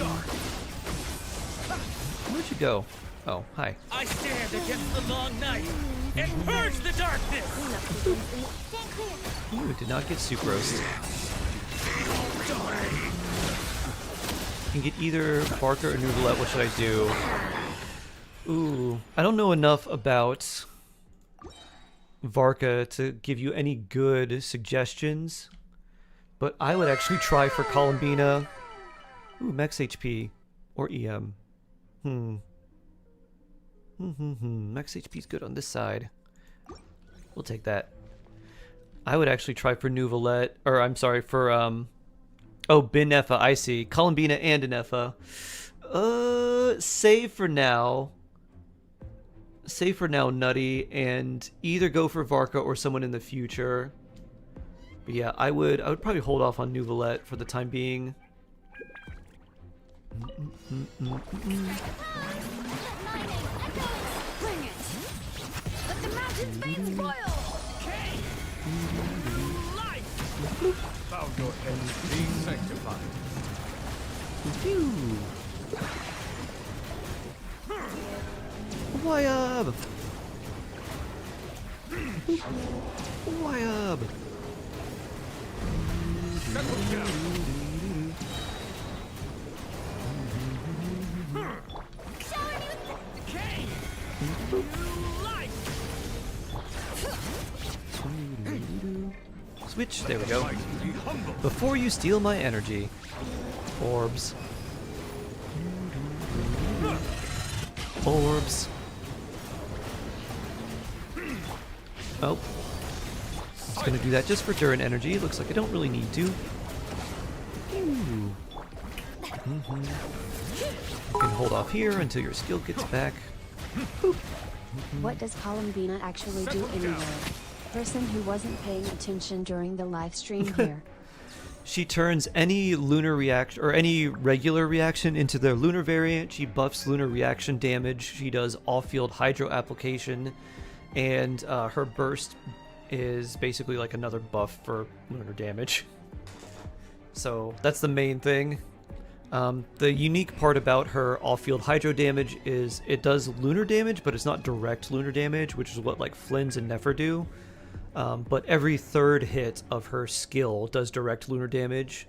Where'd you go? Oh, hi. I stand against the long night and purge the darkness! Ooh, did not get sucrose. You can get either Barker or Nuvolette. What should I do? Ooh, I don't know enough about Varka to give you any good suggestions, but I would actually try for Columbina. Ooh, max HP or EM. Max HP is good on this side. We'll take that. I would actually try for Nuvolette, or I'm sorry, for oh, Binefa, I see. Columbina and Inefa. Save for now. Save for now, Nutty, and either go for Varka or someone in the future. But yeah, I would probably hold off on Nuvolette for the time being. Bring it! Let the mountain's veins boil! Bow your head, be sanctified. Why up? Why up? Settle down. Switch, there we go. Might be humble. Before you steal my energy. Orbs. Orbs. Oh. Just gonna do that just for Durin energy. Looks like I don't really need to. Ooh. You can hold off here until your skill gets back. What does Columbina actually do anyway? Person who wasn't paying attention during the live stream here. She turns any lunar reaction or any regular reaction into their lunar variant. She buffs lunar reaction damage. She does off-field hydro application, and her burst is basically like another buff for lunar damage. So that's the main thing. The unique part about her off-field hydro damage is it does lunar damage, but it's not direct lunar damage, which is what like Flynn's and Nefer do. But every third hit of her skill does direct lunar damage.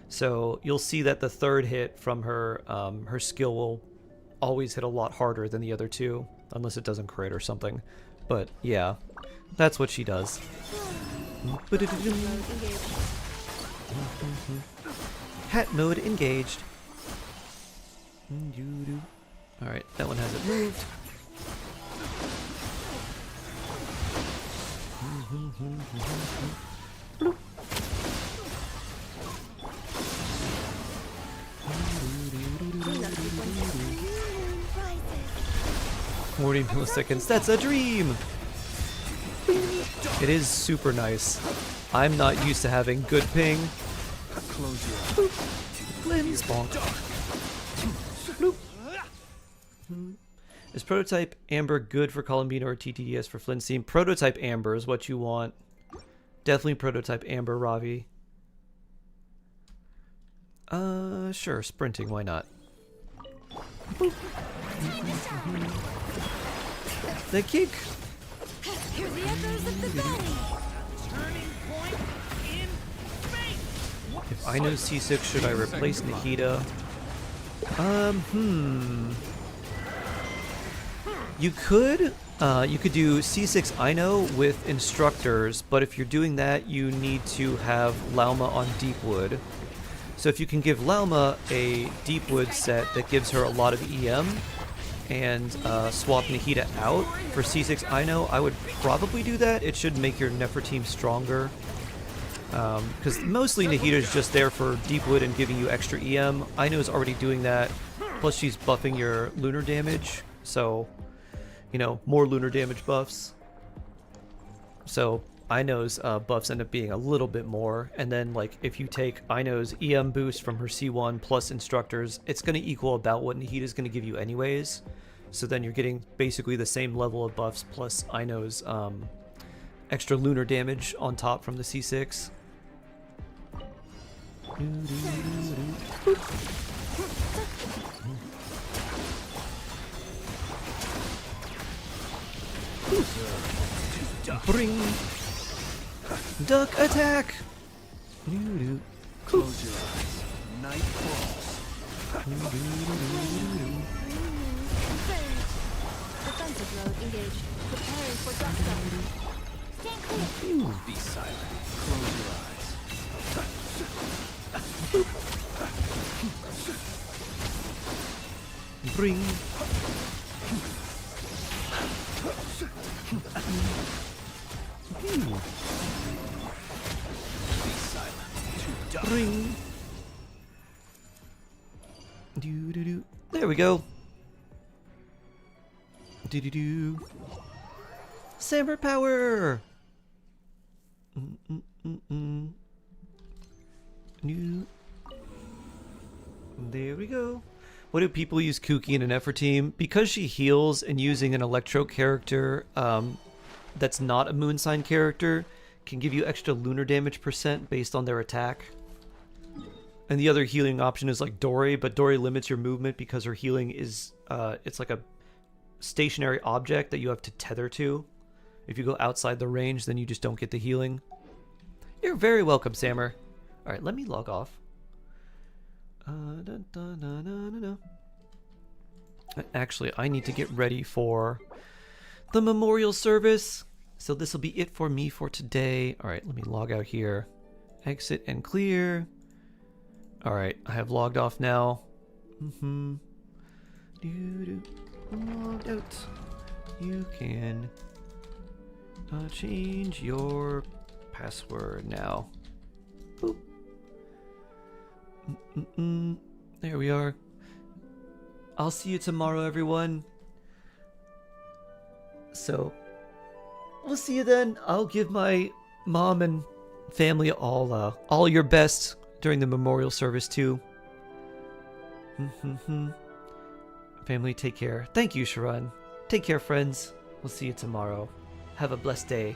So you'll see that the third hit from her her skill will always hit a lot harder than the other two, unless it doesn't crit or something. But yeah, that's what she does. Hat mode engaged. Alright, that one hasn't moved. Forty milliseconds. That's a dream. It is super nice. I'm not used to having good ping. Limbs bonk. Bloop. Is Prototype Amber good for Columbina or TTDS for Flynn's team? Prototype Amber is what you want. Definitely Prototype Amber, Ravi. Sure, sprinting, why not? The kick! Hear the echoes of the valley. Turning point in space. If I know C6, should I replace Nahida? You could do C6 Ino with instructors, but if you're doing that, you need to have Lauma on Deepwood. So if you can give Lauma a Deepwood set that gives her a lot of EM, and swap Nahida out for C6 Ino, I would probably do that. It should make your Nefer team stronger. Because mostly Nahida is just there for Deepwood and giving you extra EM. Ino is already doing that, plus she's buffing your lunar damage, so, you know, more lunar damage buffs. So Ino's buffs end up being a little bit more, and then like if you take Ino's EM boost from her C1 plus instructors, it's going to equal about what Nahida's going to give you anyways. So then you're getting basically the same level of buffs plus Ino's extra lunar damage on top from the C6. Bring duck attack. Close your eyes. Night falls. Defensive mode engaged. Preparing for dust up. Stand clear. Be silent. Close your eyes. Bring. Bring. Do. There we go. Do. Samurai power. New. There we go. What do people use Kuki in an effort team? Because she heals and using an Electro character that's not a moon sign character can give you extra lunar damage % based on their attack. And the other healing option is like Dory, but Dory limits your movement because her healing is it's like a stationary object that you have to tether to. If you go outside the range, then you just don't get the healing. You're very welcome, Sammer. Alright, let me log off. Actually, I need to get ready for the memorial service. So this will be it for me for today. Alright, let me log out here. Exit and clear. Alright, I have logged off now. Logged out. You can change your password now. Boop. There we are. I'll see you tomorrow, everyone. So, we'll see you then. I'll give my mom and family all your best during the memorial service too. Family, take care. Thank you, Sharon. Take care, friends. We'll see you tomorrow. Have a blessed day.